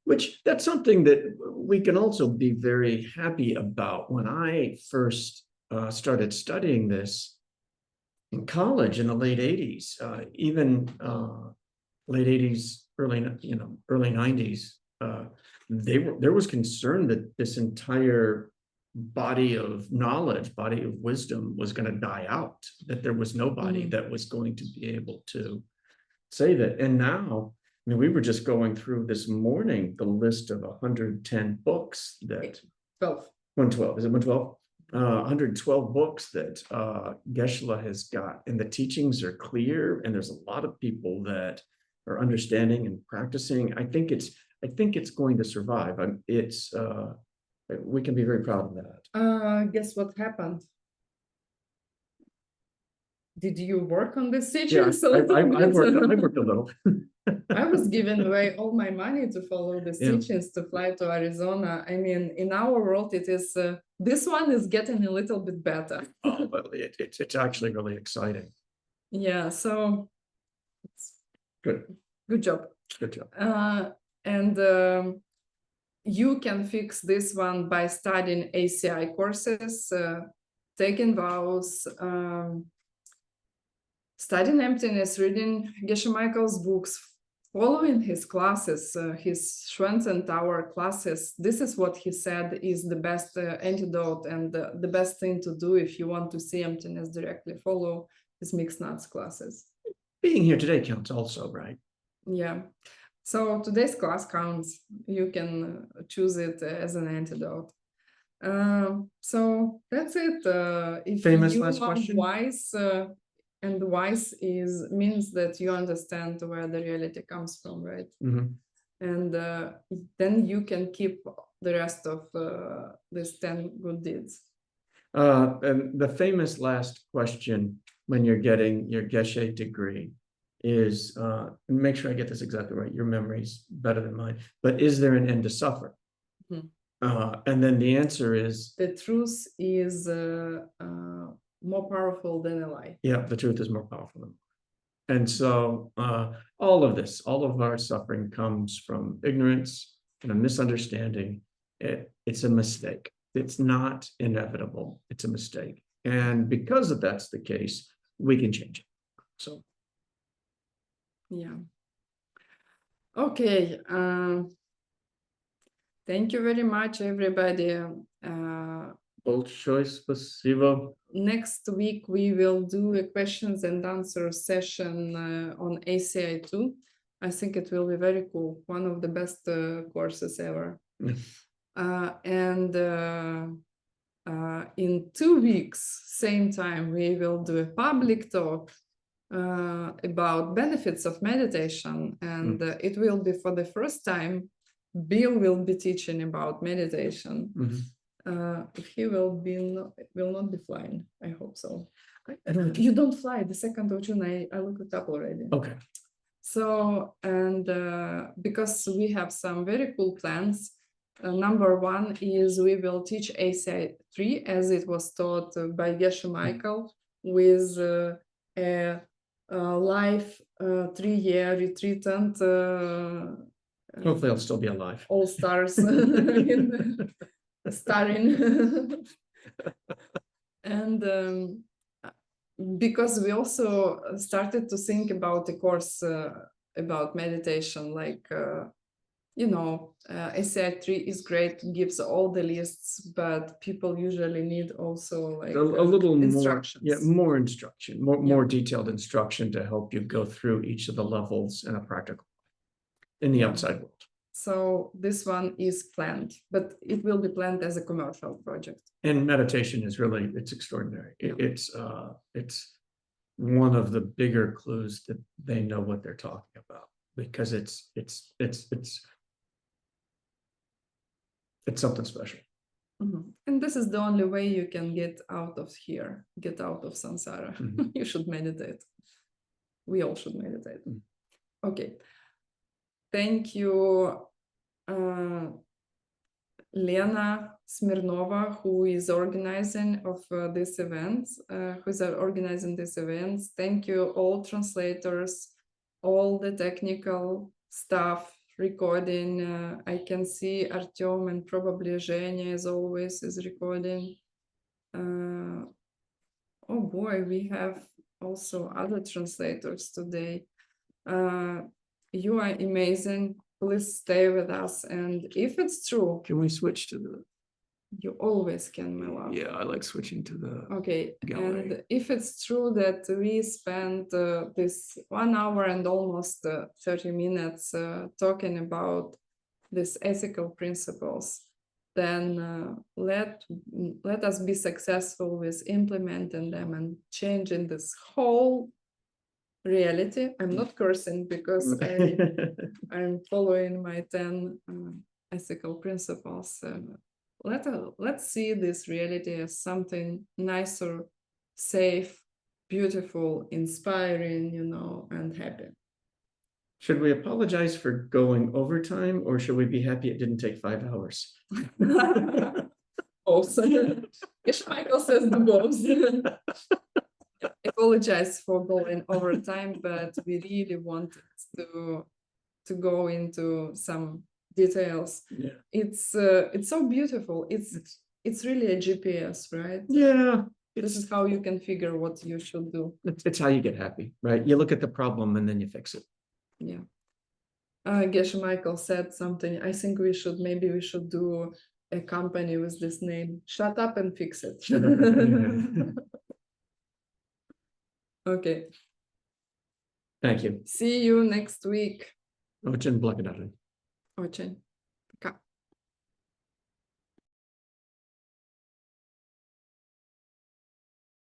which that's something that we can also be very happy about. When I first started studying this in college in the late 80s, even late 80s, early 90s, there was concern that this entire body of knowledge, body of wisdom was going to die out, that there was nobody that was going to be able to say that. And now, I mean, we were just going through this morning the list of 110 books that 112, is it 112? 112 books that Geshe has got, and the teachings are clear, and there's a lot of people that are understanding and practicing. I think it's going to survive. We can be very proud of that. Guess what happened? Did you work on this teaching? Yeah, I worked a little. I was giving away all my money to follow these teachings, to fly to Arizona. I mean, in our world, it is this one is getting a little bit better. Oh, but it's actually really exciting. Yeah, so it's good job. Good job. And you can fix this one by studying ACI courses, taking vows, studying emptiness, reading Geshe Michael's books, following his classes, his Schwanzen Tower classes. This is what he said is the best antidote and the best thing to do if you want to see emptiness directly. Follow his mixed nuts classes. Being here today counts also, right? Yeah. So today's class counts. You can choose it as an antidote. So that's it. If famous you last are question. Wise, and wise means that you understand where the reality comes from, right? And then you can keep the rest of these 10 good deeds. And the famous last question when you're getting your Geshe degree is, make sure I get this exactly right, your memory's better than mine, but is there an end to suffer? And then the answer is, the truth is more powerful than a lie. Yeah, the truth is more powerful than. And so all of this, all of our suffering comes from ignorance and a misunderstanding. It's a mistake. It's not inevitable. It's a mistake. And because of that's the case, we can change it. So. Yeah. Okay. Thank you very much, everybody. Большое спасибо. Next week, we will do a questions and answers session on ACI 2. I think it will be very cool. One of the best courses ever. And in 2 weeks, same time, we will do a public talk about benefits of meditation. And it will be for the first time, Bill will be teaching about meditation. He will not be flying. I hope so. You don't fly. The 2nd of June, I looked it up already. Okay. So, and because we have some very cool plans. Number 1 is we will teach ACI 3 as it was taught by Geshe Michael with a live 3-year retreatant. Hopefully I'll still be alive. All stars starring. And because we also started to think about a course about meditation, like ACI 3 is great, gives all the lists, but people usually need also like a little instructions. more instruction, more detailed instruction to help you go through each of the levels in a practical in the outside world. So this one is planned, but it will be planned as a commercial project. And meditation is really, it's extraordinary. It's one of the bigger clues that they know what they're talking about, because it's something special. And this is the only way you can get out of here, get out of samsara. You should meditate. We all should meditate. Okay. Thank you, Lena Smirnova, who is organizing this event, organizing these events. Thank you, all translators, all the technical staff, recording. I can see Artyom and probably Zhenya, as always, is recording. Oh boy, we have also other translators today. You are amazing. Please stay with us. And if it's true, can we switch to the? You always can, my love. Yeah, I like switching to the. Okay. Gallery. And if it's true that we spent this 1 hour and almost 30 minutes talking about these ethical principles, then let us be successful with implementing them and changing this whole reality. I'm not cursing because I'm following my 10 ethical principles. Let's see this reality as something nicer, safe, beautiful, inspiring, and happy. Should we apologize for going overtime, or should we be happy it didn't take 5 hours? Also, Geshe Michael says the both. Apologize for going over time, but we really wanted to go into some details. Yeah, It's so beautiful. It's really a GPS, right? Yeah, This is how you can figure what you should do. It's how you get happy, right? You look at the problem and then you fix it. Yeah. Geshe Michael said something. I think maybe we should do a company with this name. Shut up and fix it. Okay. Thank you. See you next week. Очень благодарен. Очень.